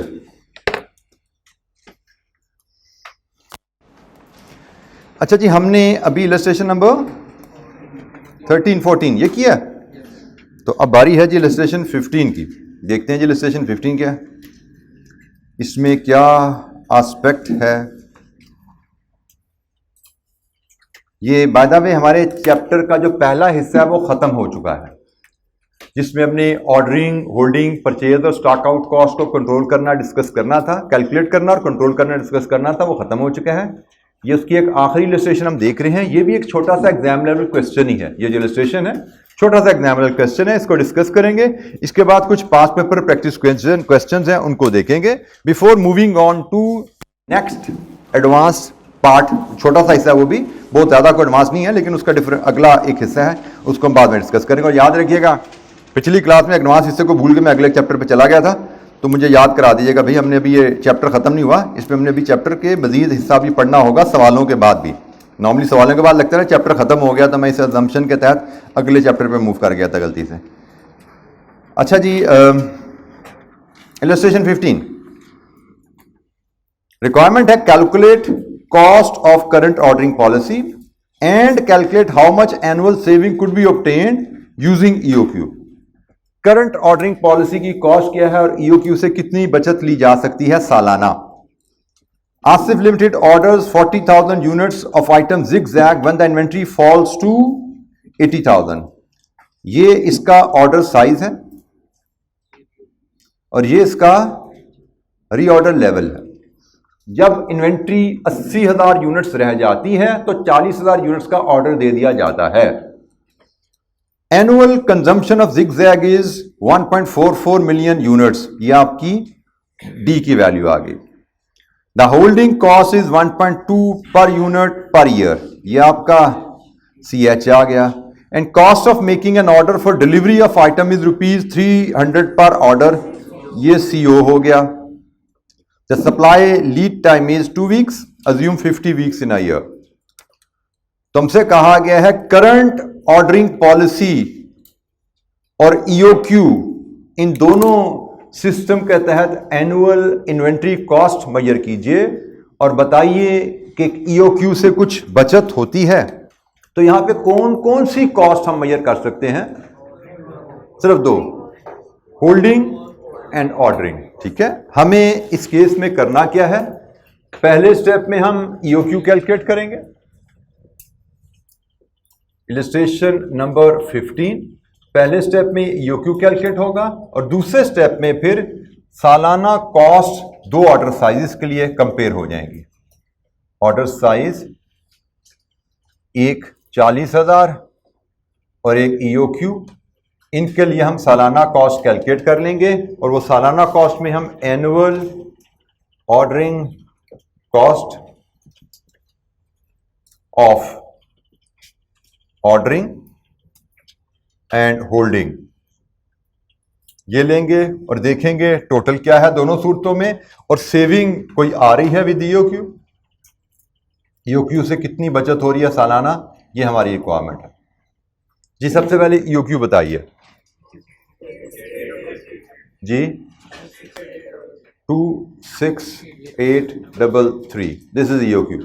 अच्छा जी, हमने अभी इलस्ट्रेशन नंबर 13-14 ये किया, तो अब बारी है जी इलस्ट्रेशन 15 की। देखते हैं जी इलस्ट्रेशन 15 क्या है, इसमें क्या एस्पेक्ट है। ये बाय द वे हमारे चैप्टर का जो पहला हिस्सा है वो खत्म हो चुका है, जिसमें हमने ऑर्डरिंग, होल्डिंग, परचेज और स्टॉक आउट कॉस्ट को कंट्रोल करना डिस्कस करना था, कैलकुलेट करना और कंट्रोल करना डिस्कस करना था, वो खत्म हो चुका है। ये उसकी एक आखिरी इलस्ट्रेशन हम देख रहे हैं। ये भी एक छोटा सा एग्जाम लेवल क्वेश्चन ही है। ये जो इलस्ट्रेशन है छोटा सा एग्जाम लेवल क्वेश्चन है, इसको डिस्कस करेंगे। इसके बाद कुछ पास्ट पेपर प्रैक्टिस क्वेश्चंस हैं, उनको देखेंगे before moving on to next advance part. छोटा सा हिस्सा है वो भी, बहुत ज्यादा कोई एडवांस नहीं है, लेकिन उसका डिफरेंट अगला एक हिस्सा है, उसको हम बाद में डिस्कस करेंगे। और याद रखिएगा, पिछली क्लास में एडवांस हिस्से को भूल के मैं अगले चैप्टर पे चला गया था, तो मुझे याद करा दीजिएगा भाई, हमने अभी ये चैप्टर खत्म नहीं हुआ, इसमें हमने अभी चैप्टर के मजीद हिस्सा भी पढ़ना होगा सवालों के बाद भी। नॉर्मली सवालों के बाद लगता है ना चैप्टर खत्म हो गया, तो मैं इस अजम्पशन के तहत अगले चैप्टर पे मूव कर गया था गलती से। अच्छा जी, इलस्ट्रेशन 15 रिक्वायरमेंट है calculate cost of current ordering policy and calculate how much annual saving could be obtained using EOQ. Current ordering policy की कॉस्ट क्या है और ईओक्यू से कितनी बचत ली जा सकती है सालाना। Asif limited orders 40,000 units of item zigzag when the inventory falls to 80,000। ये इसका ऑर्डर साइज है और ये इसका रीऑर्डर लेवल है। जब इन्वेंट्री 80,000 यूनिट्स रह जाती है तो 40,000 यूनिट्स का ऑर्डर दे दिया जाता है। Annual consumption of zigzag is 1.44 million units, ये आपकी डी की वैल्यू आ गई। The holding cost is 1.2 per unit per year, ये आपका CH आ गया। And cost of making an order for delivery of item is ₹300 पर ऑर्डर, ये CO हो गया। The supply lead time is 2 weeks, assume 50 weeks in a year. तुमसे कहा गया है करंट ऑर्डरिंग पॉलिसी और ईओक्यू इन दोनों सिस्टम के तहत एनुअल इन्वेंट्री कॉस्ट मेजर कीजिए और बताइए कि ईओक्यू से कुछ बचत होती है। तो यहां पे कौन कौन सी कॉस्ट हम मेजर कर सकते हैं? सिर्फ 2, होल्डिंग एंड ऑर्डरिंग। ठीक है, हमें इस केस में करना क्या है? पहले स्टेप में हम ईओक्यू कैलकुलेट करेंगे, इलस्ट्रेशन नंबर 15। पहले स्टेप में ईओक्यू कैलकुलेट होगा और दूसरे स्टेप में फिर सालाना कॉस्ट 2 ऑर्डर साइजेस के लिए कंपेयर हो जाएंगी। ऑर्डर साइज एक 40,000 और एक ईओक्यू, इनके लिए हम सालाना कॉस्ट कैलकुलेट कर लेंगे और वो सालाना कॉस्ट में हम annual ordering cost of ordering and holding ये लेंगे और देखेंगे टोटल क्या है दोनों सूरतों में, और सेविंग कोई आ रही है विद ईओक्यू, ईओक्यू से कितनी बचत हो रही है सालाना, ये हमारी रिक्वायरमेंट है। जी सबसे पहले ईओक्यू बताइए जी। 26833, this is EOQ.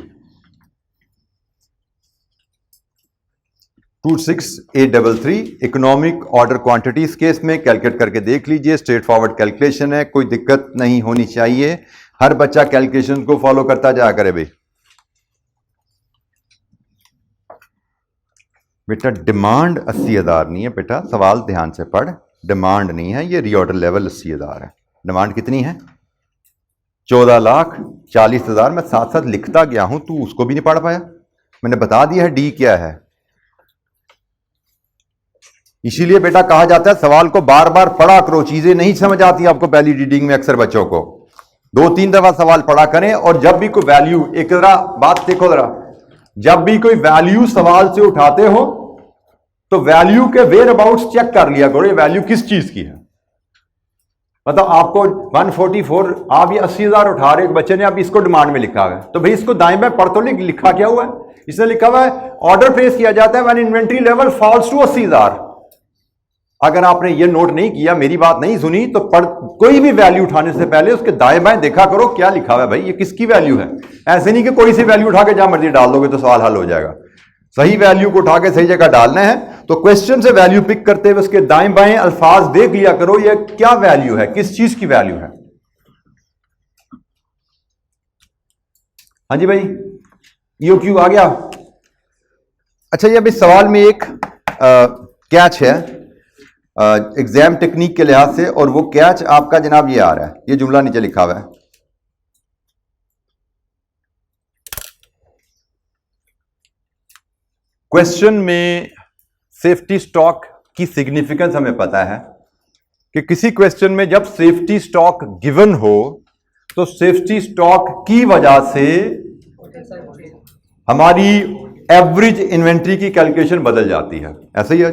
26833 economic order quantities case में कैलकुलेट करके देख लीजिए। स्ट्रेट फॉरवर्ड कैलकुलेशन है, कोई दिक्कत नहीं होनी चाहिए। हर बच्चा कैलकुलेशन को फॉलो करता जा करे भाई। बेटा डिमांड 80,000 नहीं है बेटा, सवाल ध्यान से पढ़, डिमांड नहीं है, ये रीऑर्डर लेवल 80,000 है। डिमांड कितनी है? 14,40,000। मैं साथ साथ लिखता गया हूं, तू उसको भी नहीं पढ़ पाया। मैंने बता दिया है डी क्या है। इसीलिए बेटा कहा जाता है सवाल को बार बार पढ़ा करो, चीजें नहीं समझ आती आपको पहली रीडिंग में। अक्सर बच्चों को 2-3 दफा सवाल पढ़ा करें, और जब भी कोई वैल्यू, एक जरा बात देखो जरा, जब भी कोई वैल्यू सवाल से उठाते हो तो वैल्यू के वेयर अबाउट्स चेक कर लिया करो, ये वैल्यू किस चीज की है। मतलब आपको 144, आप ये 80,000 उठा रहे, एक बच्चे ने अब इसको डिमांड में लिखा हुआ है, तो भाई इसको दाएं बाएं पढ़ तो नहीं, लिखा क्या हुआ है? इसने लिखा हुआ है ऑर्डर प्लेस किया जाता है when inventory level falls to 80,000। अगर आपने ये नोट नहीं किया, मेरी बात नहीं सुनी, तो कोई भी वैल्यू उठाने से पहले उसके दाएं बाएं देखा करो क्या लिखा हुआ है, भाई ये किसकी वैल्यू है। ऐसे नहीं कि कोई सी वैल्यू उठा के जहां मर्जी डाल दोगे तो सवाल हल हो जाएगा। सही वैल्यू को उठा के सही जगह डालना है। तो क्वेश्चन से वैल्यू पिक करते हुए उसके दाएं बाएं अल्फाज देख लिया करो, ये क्या वैल्यू है, किस चीज की वैल्यू है। हाँ जी भाई, ईओ क्यू आ गया। अच्छा, ये अभी सवाल में एक कैच है एग्जाम टेक्निक के लिहाज से, और वो कैच आपका जनाब ये आ रहा है, ये जुमला नीचे लिखा हुआ है। क्वेश्चन में सेफ्टी स्टॉक की सिग्निफिकेंस हमें पता है कि किसी क्वेश्चन में जब सेफ्टी स्टॉक गिवन हो तो सेफ्टी स्टॉक की वजह से हमारी एवरेज इन्वेंट्री की कैलकुलेशन बदल जाती है। ऐसे ही है,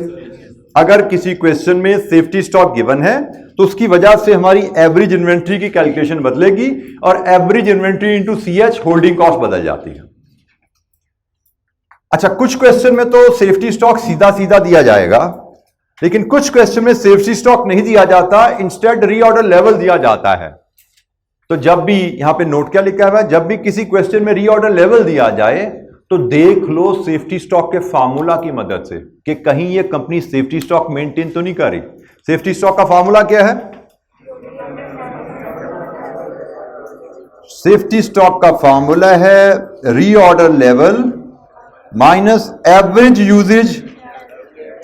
अगर किसी क्वेश्चन में सेफ्टी स्टॉक गिवन है तो उसकी वजह से हमारी एवरेज इन्वेंट्री की कैलकुलेशन बदलेगी, और average inventory into CH holding cost बदल जाती है। अच्छा, कुछ क्वेश्चन में तो सेफ्टी स्टॉक सीधा सीधा दिया जाएगा, लेकिन कुछ क्वेश्चन में सेफ्टी स्टॉक नहीं दिया जाता, इंस्टेड रीऑर्डर लेवल दिया जाता है। तो जब भी यहां पे नोट क्या लिखा हुआ है, जब भी किसी क्वेश्चन में रीऑर्डर लेवल दिया जाए तो देख लो सेफ्टी स्टॉक के फार्मूला की मदद से कि कहीं ये कंपनी सेफ्टी स्टॉक मेंटेन तो नहीं कर रही। सेफ्टी स्टॉक का फार्मूला क्या है? सेफ्टी स्टॉक का फार्मूला है reorder level minus average usage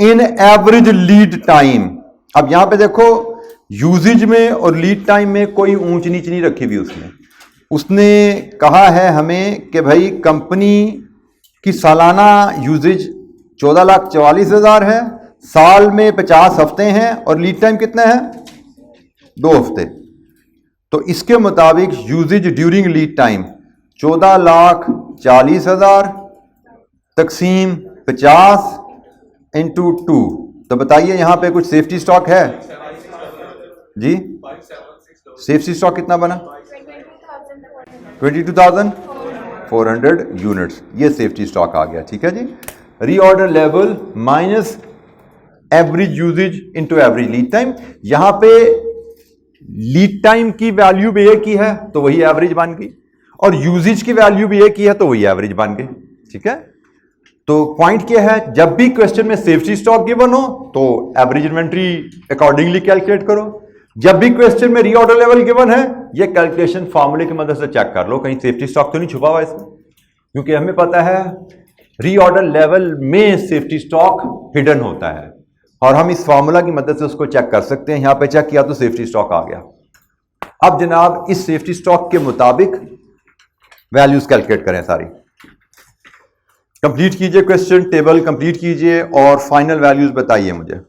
in average lead time. अब यहां पे देखो, यूजेज में और लीड टाइम में कोई ऊंच नीच नहीं रखी हुई उसने कहा है हमें कि भाई कंपनी की सालाना यूजेज 14,44,000 है, साल में 50 हफ्ते हैं, और लीड टाइम कितना है? 2 हफ्ते। तो इसके मुताबिक यूजेज ड्यूरिंग लीड टाइम 14,40,000 तकसीम 50 इंटू 2। तो बताइए यहां पे कुछ सेफ्टी स्टॉक है जी? सेफ्टी स्टॉक कितना बना? 22,400 यूनिट्स। ये सेफ्टी स्टॉक आ गया, ठीक है जी। Reorder level minus average usage into average lead time. यहां पे लीड टाइम की वैल्यू भी एक ही है तो वही एवरेज बन गई, और यूजेज की वैल्यू भी एक ही है तो वही एवरेज बन गई, ठीक है। तो पॉइंट क्या है, जब भी क्वेश्चन में सेफ्टी स्टॉक गिवन हो तो एवरेज इन्वेंट्री अकॉर्डिंगली कैलकुलेट करो। जब भी क्वेश्चन में रीऑर्डर लेवल गिवन है, ये कैलकुलेशन फार्मूले की मदद से चेक कर लो कहीं सेफ्टी स्टॉक तो नहीं छुपा हुआ इसमें, क्योंकि हमें पता है रीऑर्डर लेवल में सेफ्टी स्टॉक हिडन होता है, और हम इस फार्मूला की मदद से उसको चेक कर सकते हैं। यहां पे चेक किया तो सेफ्टी स्टॉक आ गया। अब जनाब इस सेफ्टी स्टॉक के मुताबिक वैल्यूज कैलकुलेट करें सारी। कंप्लीट कीजिए क्वेश्चन टेबल, कंप्लीट कीजिए और फाइनल वैल्यूज बताइए मुझे।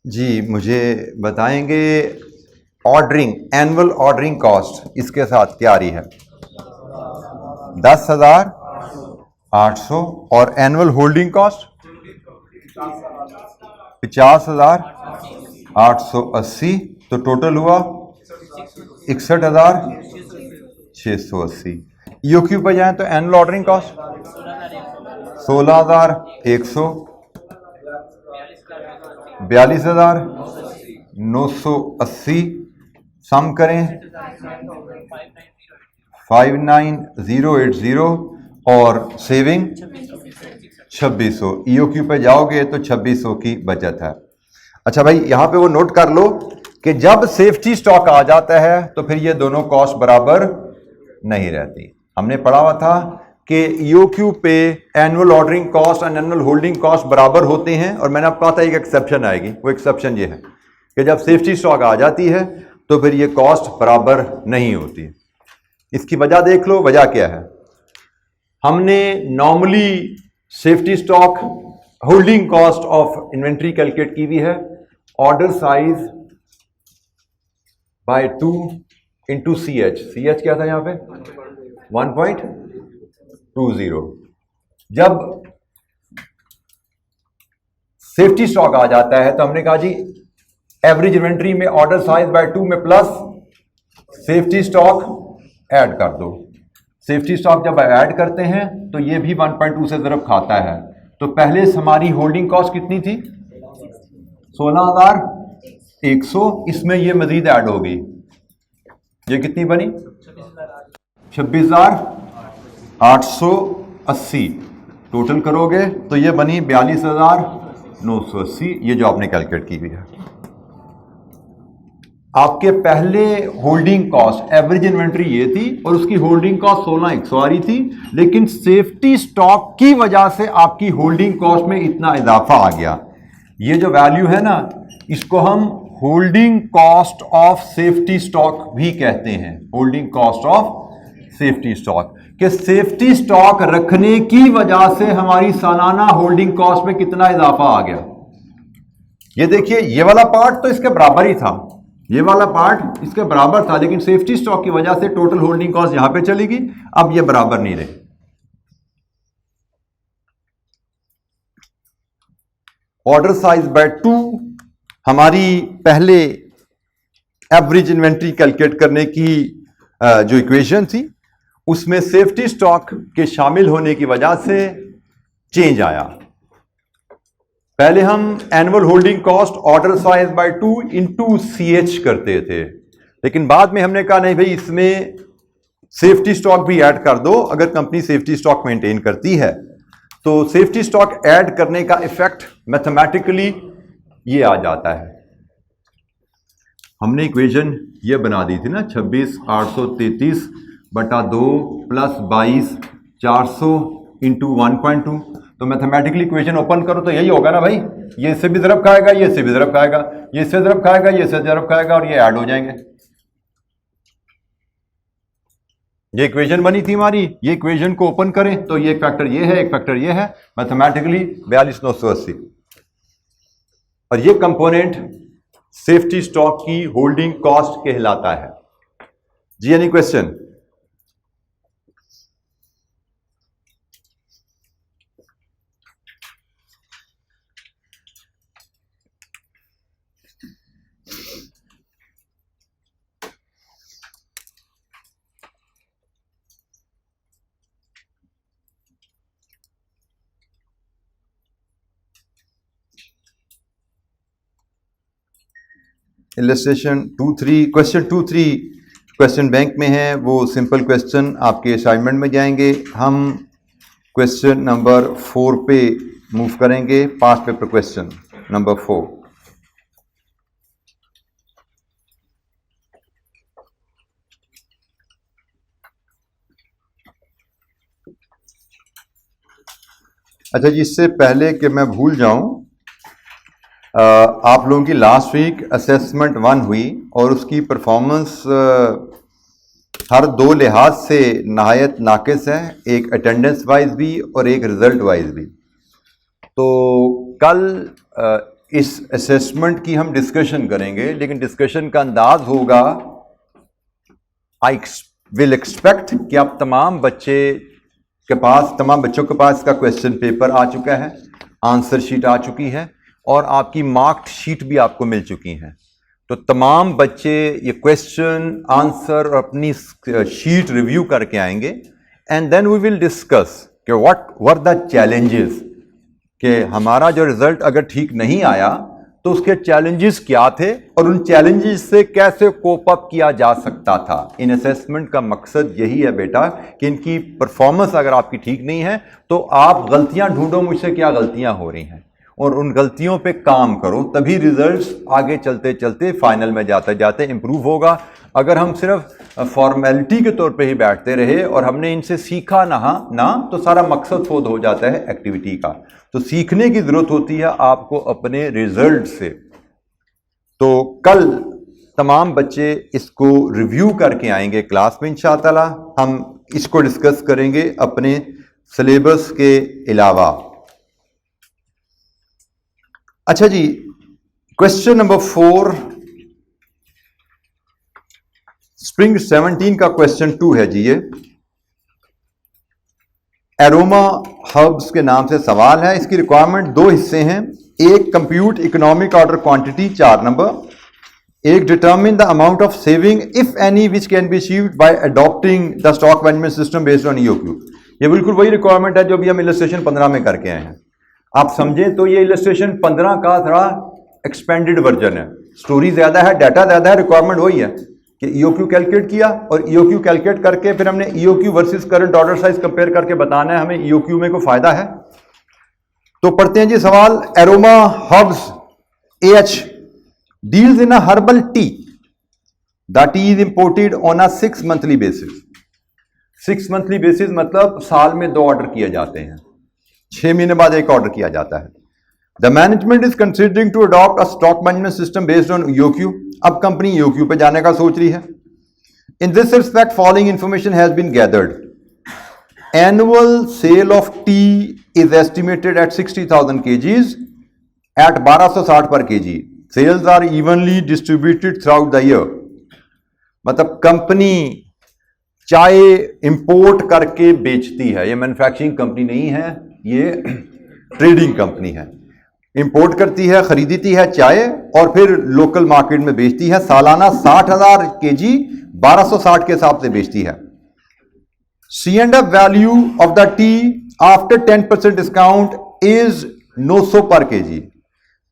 जी मुझे बताएंगे ऑर्डरिंग, एनुअल ऑर्डरिंग कॉस्ट इसके साथ क्या आ रही है? 10,800 और एनुअल होल्डिंग कॉस्ट 50,880, तो टोटल हुआ 61,680। ईओक्यू पे जाए तो एनुअल ऑर्डरिंग कॉस्ट 16,100, 42,980, सम करें 59080 और सेविंग 2600। ईओक्यू पे जाओगे तो 2600 की बचत है। अच्छा भाई यहां पे वो नोट कर लो कि जब सेफ्टी स्टॉक आ जाता है तो फिर ये दोनों कॉस्ट बराबर नहीं रहती। हमने पढ़ा हुआ था कि ईओक्यू पे एनुअल ऑर्डरिंग कॉस्ट और एनुअल होल्डिंग कॉस्ट बराबर होते हैं, और मैंने आपको कहा था एक एक्सेप्शन आएगी। वो एक्सेप्शन ये है कि जब सेफ्टी स्टॉक आ जाती है तो फिर ये कॉस्ट बराबर नहीं होती। इसकी वजह देख लो, वजह क्या है? हमने normally safety stock holding cost of inventory calculate की हुई है order size by 2 into C H. C H क्या था यहां पे? 1.20। जब सेफ्टी स्टॉक आ जाता है तो हमने कहा जी एवरेज इन्वेंट्री में ऑर्डर साइज बाय 2 में प्लस सेफ्टी स्टॉक ऐड कर दो। सेफ्टी स्टॉक जब ऐड करते हैं तो ये भी 1.2 से ज़रब खाता है। तो पहले हमारी होल्डिंग कॉस्ट कितनी थी? 16,100, इसमें ये मजीद ऐड होगी। ये कितनी बनी? 26,880। टोटल करोगे तो ये बनी 42,980। ये जो आपने कैलकुलेट की हुई है। आपके पहले होल्डिंग कॉस्ट एवरेज इन्वेंट्री ये थी और उसकी होल्डिंग कॉस्ट 16,100 आ रही थी, लेकिन सेफ्टी स्टॉक की वजह से आपकी होल्डिंग कॉस्ट में इतना इजाफा आ गया। ये जो वैल्यू है ना, इसको हम holding cost of safety stock भी कहते हैं। Holding cost of safety stock कि सेफ्टी स्टॉक रखने की वजह से हमारी सालाना होल्डिंग कॉस्ट में कितना इजाफा आ गया। ये देखिए, ये वाला पार्ट तो इसके बराबर ही था, ये वाला पार्ट इसके बराबर था, लेकिन सेफ्टी स्टॉक की वजह से टोटल होल्डिंग कॉस्ट यहां पे चली गई। अब ये बराबर नहीं रहे। ऑर्डर साइज बाय 2 हमारी पहले एवरेज इन्वेंट्री कैलकुलेट करने की जो इक्वेशन थी उसमें सेफ्टी स्टॉक के शामिल होने की वजह से चेंज आया। पहले हम annual holding cost order size by 2 into CH करते थे, लेकिन बाद में हमने कहा नहीं भाई, इसमें सेफ्टी स्टॉक भी ऐड कर दो। अगर कंपनी सेफ्टी स्टॉक मेंटेन करती है तो सेफ्टी स्टॉक ऐड करने का इफेक्ट मैथमेटिकली ये आ जाता है। हमने इक्वेशन ये बना दी थी ना, 26,833 बटा 2 प्लस 22,400 इंटू 1.2। तो मैथमेटिकली इक्वेशन ओपन करो तो यही होगा ना भाई, ये इससे भी ज़रब खाएगा, ये इससे भी ज़रब खाएगा, ये इससे ज़रब खाएगा, ये इससे ज़रब खाएगा, और ये ऐड हो जाएंगे। ये इक्वेशन बनी थी हमारी। ये इक्वेशन को ओपन करें तो ये एक फैक्टर ये है, एक फैक्टर ये है, मैथमेटिकली 42,980। और ये कंपोनेंट सेफ्टी स्टॉक की होल्डिंग कॉस्ट कहलाता है। जी any question? Illustration 2-3 question 2-3 question bank में है, वो सिंपल क्वेश्चन आपके असाइनमेंट में जाएंगे। हम क्वेश्चन नंबर 4 पे मूव करेंगे। Past paper question number 4। अच्छा जी, इससे पहले कि मैं भूल जाऊं, आप लोगों की लास्ट वीक असेसमेंट 1 हुई और उसकी परफॉर्मेंस हर 2 लिहाज से नहायत नाकिस है, एक अटेंडेंस वाइज भी और एक रिजल्ट वाइज भी। तो कल इस असेसमेंट की हम डिस्कशन करेंगे, लेकिन डिस्कशन का अंदाज होगा, आई विल एक्सपेक्ट कि आप तमाम बच्चों के पास इसका क्वेश्चन पेपर आ चुका है, आंसर शीट आ चुकी है और आपकी मार्क्ड शीट भी आपको मिल चुकी है। तो तमाम बच्चे ये क्वेश्चन आंसर और अपनी शीट रिव्यू करके आएंगे and then we will discuss कि व्हाट वर द चैलेंजेस, कि हमारा जो रिजल्ट अगर ठीक नहीं आया तो उसके चैलेंजेस क्या थे और उन चैलेंजेस से कैसे कोप अप किया जा सकता था। इन असेसमेंट का मकसद यही है बेटा कि इनकी परफॉर्मेंस अगर आपकी ठीक नहीं है तो आप गलतियां ढूंढो मुझसे क्या गलतियां हो रही हैं और उन गलतियों पे काम करो, तभी रिजल्ट्स आगे चलते चलते फाइनल में जाते जाते इंप्रूव होगा। अगर हम सिर्फ फॉर्मेलिटी के तौर पे ही बैठते रहे और हमने इनसे सीखा ना तो सारा मकसद फोद हो जाता है एक्टिविटी का। तो सीखने की जरूरत होती है आपको अपने रिजल्ट से। तो कल तमाम बच्चे इसको रिव्यू करके आएंगे क्लास में, इंशाअल्लाह हम इसको डिस्कस करेंगे अपने सिलेबस के अलावा। अच्छा जी, क्वेश्चन नंबर 4 स्प्रिंग 17 का क्वेश्चन 2 है जी। ये एरोमा हब्स के नाम से सवाल है। इसकी रिक्वायरमेंट 2 हिस्से हैं, एक compute economic order quantity 4 number, एक determine the amount of saving if any which can be achieved by adopting the stock management system based on EOQ. ये बिल्कुल वही रिक्वायरमेंट है जो भी हम इलस्ट्रेशन 15 में करके आए हैं। आप समझें तो ये इलस्ट्रेशन 15 का थोड़ा एक्सपेंडेड वर्जन है, स्टोरी ज्यादा है, डाटा ज्यादा है, रिक्वायरमेंट वही है कि ईओक्यू कैलकुलेट किया और ईओक्यू कैलकुलेट करके फिर हमने EOQ versus current order size compare करके बताना है हमें ईओक्यू में कोई फायदा है। तो पढ़ते हैं जी सवाल। Aroma Hubs AH deals in a herbal tea the tea is imported on a 6 monthly basis. 6 monthly basis मतलब साल में 2 ऑर्डर किए जाते हैं, 6 महीने बाद एक ऑर्डर किया जाता है। The management is considering to adopt a stock management system based on EOQ. अब कंपनी ईओक्यू पे जाने का सोच रही है। In this respect following information has been gathered. Annual sale of tea is estimated at 60,000 kgs at 1260 per kg। Sales are evenly distributed throughout the year. मतलब company चाय import करके बेचती है, ये मैन्युफैक्चरिंग कंपनी नहीं है, ये trading company है। इंपोर्ट करती है, खरीदती है चाय और फिर लोकल मार्केट में बेचती है। सालाना 60,000 kg 1260 के हिसाब से बेचती है। C&F value of the T after 10% discount is 900 पर kg।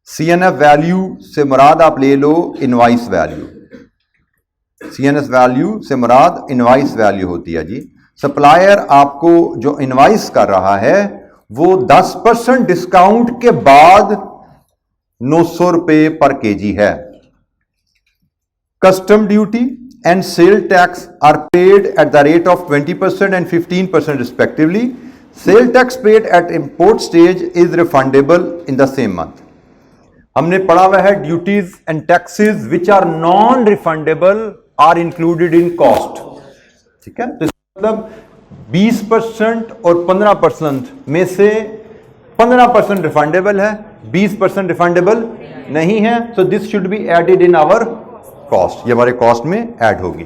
C&F वैल्यू से मुराद आप ले लो इनवाइस वैल्यू। C&F वैल्यू से मुराद इनवाइस वैल्यू होती है जी। सप्लायर आपको जो इनवाइस कर रहा है वो 10% डिस्काउंट के बाद 900 रुपए पर केजी है। Custom duty and sale tax are paid at the rate of 20% and 15% respectively. Sale tax paid at import stage is refundable in the same month. हमने पढ़ा हुआ है duties and taxes which are non refundable are included in cost. ठीक है, तो मतलब 20% और 15% में से 15% रिफंडेबल है, 20% रिफंडेबल नहीं है। So this should be added in our cost, ये हमारे कॉस्ट में ऐड होगी।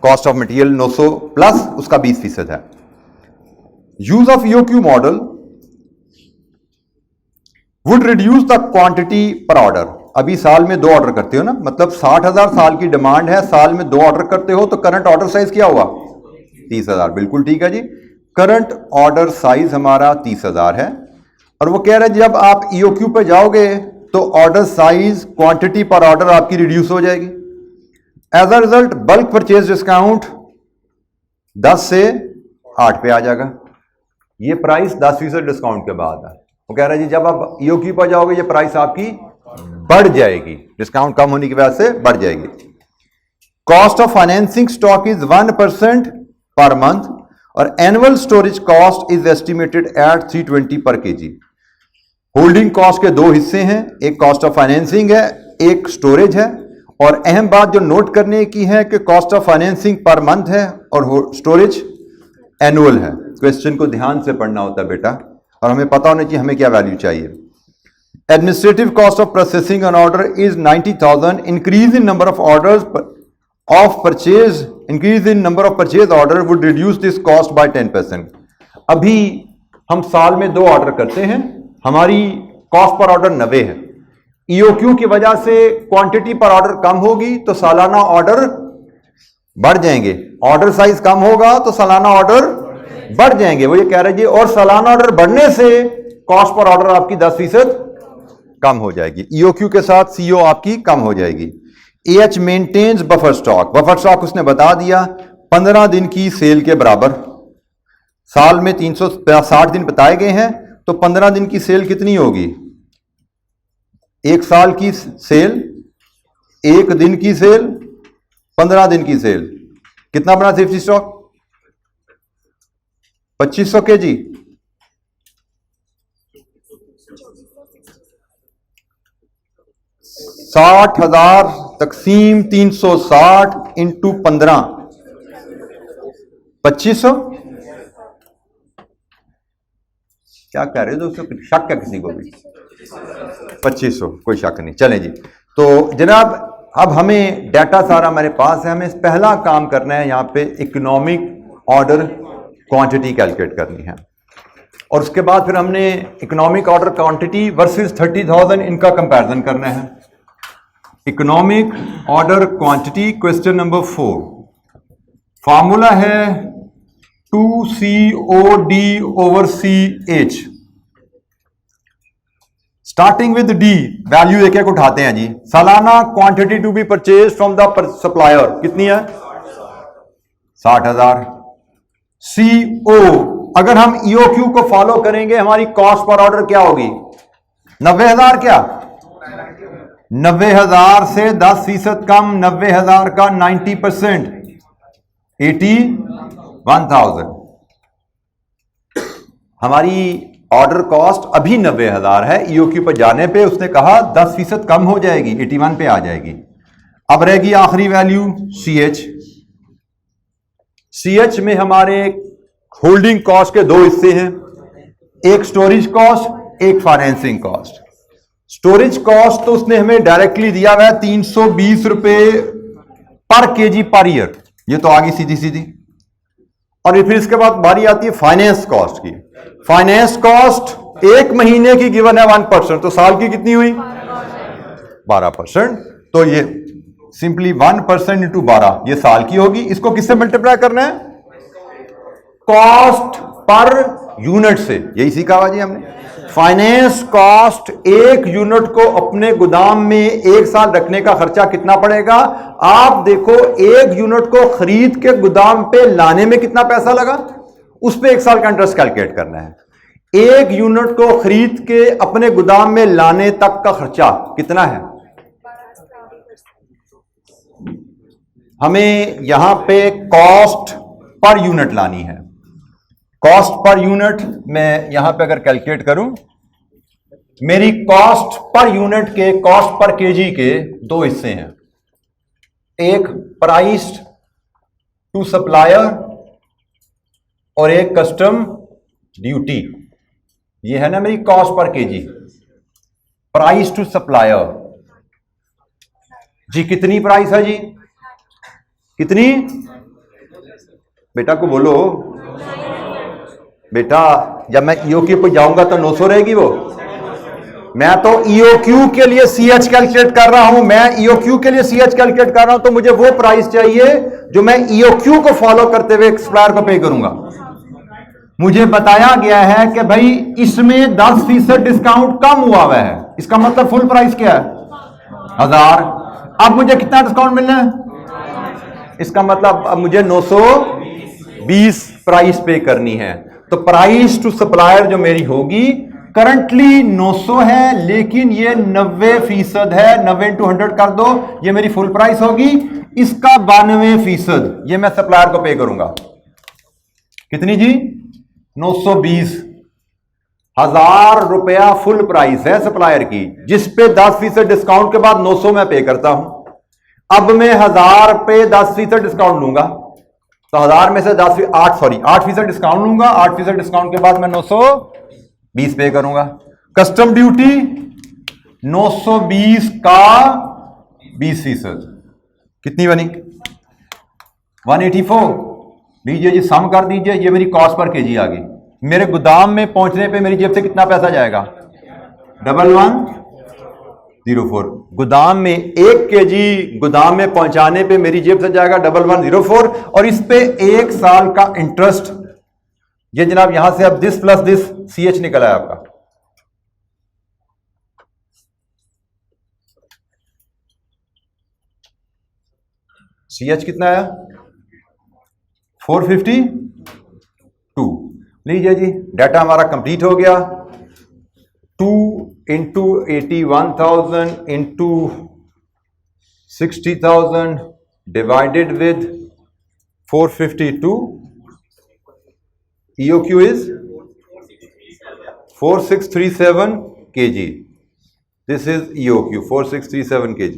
कॉस्ट ऑफ मटेरियल 900 प्लस उसका 20% है। Use of EOQ model would reduce the quantity पर ऑर्डर। अभी साल में 2 ऑर्डर करते हो ना, मतलब 60,000 साल की डिमांड है, साल में 2 ऑर्डर करते हो तो करंट ऑर्डर साइज क्या हुआ? 30,000। बिल्कुल ठीक है जी। करंट ऑर्डर साइज हमारा 30,000 है और वो कह रहे हैं जब आप ईओक्यू पे जाओगे तो ऑर्डर साइज क्वांटिटी पर ऑर्डर आपकी रिड्यूस हो जाएगी। As a result bulk purchase discount 10 से 8 पे आ जाएगा। ये प्राइस 10% डिस्काउंट के बाद है। वो कह रहा है जी जब आप ईओक्यू पर जाओगे ये प्राइस आपकी बढ़ जाएगी, डिस्काउंट कम होने की वजह से बढ़ जाएगी। Cost of financing stock is 1% per month और annual storage cost is estimated at 320 per KG. Holding cost के 2 हिस्से हैं, एक कॉस्ट ऑफ फाइनेंसिंग है, एक स्टोरेज है। और अहम बात जो नोट करने की है कि cost of financing per month है और स्टोरेज एनुअल है। क्वेश्चन को ध्यान से पढ़ना होता है बेटा और हमें पता होना चाहिए हमें क्या वैल्यू चाहिए। Administrative cost of processing an order is 90,000. Increase in number of orders of purchase, increase in number of purchase order would reduce this cost by 10%. अभी हम साल में 2 ऑर्डर करते हैं, हमारी कॉस्ट पर ऑर्डर 90 है। ईओक्यू की वजह से क्वांटिटी पर ऑर्डर कम होगी तो सालाना ऑर्डर बढ़ जाएंगे, ऑर्डर साइज कम होगा तो सालाना ऑर्डर बढ़ जाएंगे, वो ये कह रहे जी। और सालाना ऑर्डर बढ़ने से कॉस्ट पर ऑर्डर आपकी 10% कम हो जाएगी, ईओक्यू के साथ सीओ आपकी कम हो जाएगी। H maintains buffer stock, buffer stock उसने बता दिया 15 दिन की सेल के बराबर। साल में 360 दिन बताए गए हैं, तो 15 दिन की सेल कितनी होगी? 1 साल की सेल, 1 दिन की सेल, 15 दिन की सेल, कितना बना सेफ्टी स्टॉक? 2500 केजी। $60,000 तकसीम 360 इंटू 15, 2500। क्या कह रहे हो दोस्तों, शक है किसी को भी? 2500, कोई शक नहीं। चलें जी, तो जनाब अब हमें डाटा सारा हमारे पास है, हमें पहला काम करना है, यहाँ पे इकोनॉमिक ऑर्डर क्वांटिटी कैलकुलेट करनी है, और उसके बाद फिर हमने इकोनॉमिक ऑर्डर क्वांटिटी वर्सेस 30,000 इनका कंपैरिजन करना है। Economic order quantity question number 4, formula है 2COD/CH। Starting with D, value एक एक उठाते हैं जी। सालाना quantity to be purchase from the supplier कितनी है? 60,000। CO, अगर हम ईओक्यू को फॉलो करेंगे हमारी कॉस्ट पर ऑर्डर क्या होगी? 90,000। क्या 90,000 से 10% कम, 90,000 का 90%, 81,000। हमारी ऑर्डर कॉस्ट अभी 90,000 है, ईओक्यू पर जाने पे उसने कहा 10% कम हो जाएगी, 81 पे आ जाएगी। अब रहेगी आखिरी वैल्यू CH। CH में हमारे होल्डिंग कॉस्ट के 2 हिस्से हैं, एक स्टोरेज कॉस्ट, एक फाइनेंसिंग कॉस्ट। स्टोरेज कॉस्ट तो उसने हमें डायरेक्टली दिया हुआ है 320 रुपए पर केजी पर ईयर, ये तो आ गई सीधी सीधी। और फिर इसके बाद बारी आती है फाइनेंस कॉस्ट की। फाइनेंस कॉस्ट 1 महीने की गिवन है 1%, तो साल की कितनी हुई? 12%। तो ये सिंपली 1% इंटू 12 ये साल की होगी। इसको किससे मल्टीप्लाई करना है? कॉस्ट पर यूनिट से, यही सीखा हुआ जी हमने। फाइनेंस कॉस्ट 1 यूनिट को अपने गोदाम में 1 साल रखने का खर्चा कितना पड़ेगा? आप देखो 1 यूनिट को खरीद के गोदाम पे लाने में कितना पैसा लगा, उस पे 1 साल का इंटरेस्ट कैलकुलेट करना है। 1 यूनिट को खरीद के अपने गोदाम में लाने तक का खर्चा कितना है? हमें यहां पे कॉस्ट पर यूनिट लानी है। कॉस्ट पर यूनिट मैं यहां पे अगर कैलकुलेट करूं, मेरी कॉस्ट पर यूनिट के, कॉस्ट पर केजी के 2 हिस्से हैं, एक प्राइस टू सप्लायर और एक कस्टम ड्यूटी। ये है ना मेरी cost per kg. Price to supplier ji, कितनी प्राइस है जी? कितनी? बेटा को बोलो बेटा, जब मैं ईओक्यू पे जाऊंगा तो 900 रहेगी वो। मैं तो ईओक्यू के लिए CH कैलकुलेट कर रहा हूं, मैं ईओक्यू के लिए CH कैलकुलेट कर रहा हूं, तो मुझे वो प्राइस चाहिए जो मैं ईओक्यू को फॉलो करते हुए सप्लायर को पे करूंगा। मुझे बताया गया है कि भाई इसमें 10% डिस्काउंट कम हुआ है, इसका मतलब फुल प्राइस क्या है? 1000। अब मुझे कितना डिस्काउंट मिलना है? इसका मतलब अब मुझे 920 प्राइस पे करनी है। तो प्राइस टू सप्लायर जो मेरी होगी करंटली 900 है, लेकिन ये 90% है। 90 इंटू 100 कर दो, ये मेरी फुल प्राइस होगी। इसका 92% ये मैं सप्लायर को पे करूंगा। कितनी जी? 920। 1000 रुपया फुल प्राइस है सप्लायर की, जिसपे 10% डिस्काउंट के बाद 900 मैं पे करता हूं। अब मैं 1000 पे 10% डिस्काउंट लूंगा, तो 1000 में से 8% डिस्काउंट लूंगा। 8% डिस्काउंट के बाद मैं 920 पे करूंगा। कस्टम ड्यूटी 920 का 20%, कितनी बनी? 184। लीजिए जी, सम कर दीजिए, ये मेरी कॉस्ट पर केजी आ गई। मेरे गोदाम में पहुंचने पे मेरी जेब से कितना पैसा जाएगा? 1104। गोदाम में 1 केजी गोदाम में पहुंचाने पे मेरी जेब से जाएगा 1104, और इस पे 1 साल का इंटरेस्ट। ये जनाब यहां से अब दिस प्लस दिस CH निकला है आपका। CH कितना आया? 452। लीजिए जी, डाटा हमारा कंप्लीट हो गया। 2 into 81,000 into 60,000 divided with 452, EOQ is 4637 kg. This is EOQ 4637 kg.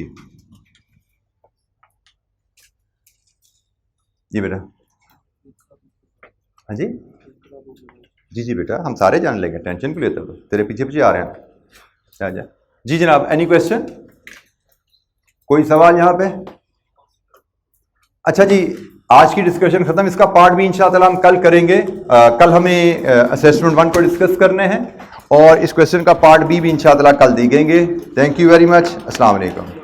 जी बेटा, हाँ जी जी जी बेटा, हम सारे जान लेंगे, टेंशन क्यों लेते हो? तेरे पीछे पीछे आ रहे हैं। जा जी जनाब, एनी क्वेश्चन? कोई सवाल यहाँ पे? अच्छा जी, आज की डिस्कशन खत्म। इसका पार्ट भी इंशाअल्लाह हम कल करेंगे। कल हमें असेसमेंट 1 को डिस्कस करने हैं, और इस क्वेश्चन का पार्ट बी भी इंशाअल्लाह कल देंगे। Thank you very much. अस्सलाम वालेकुम।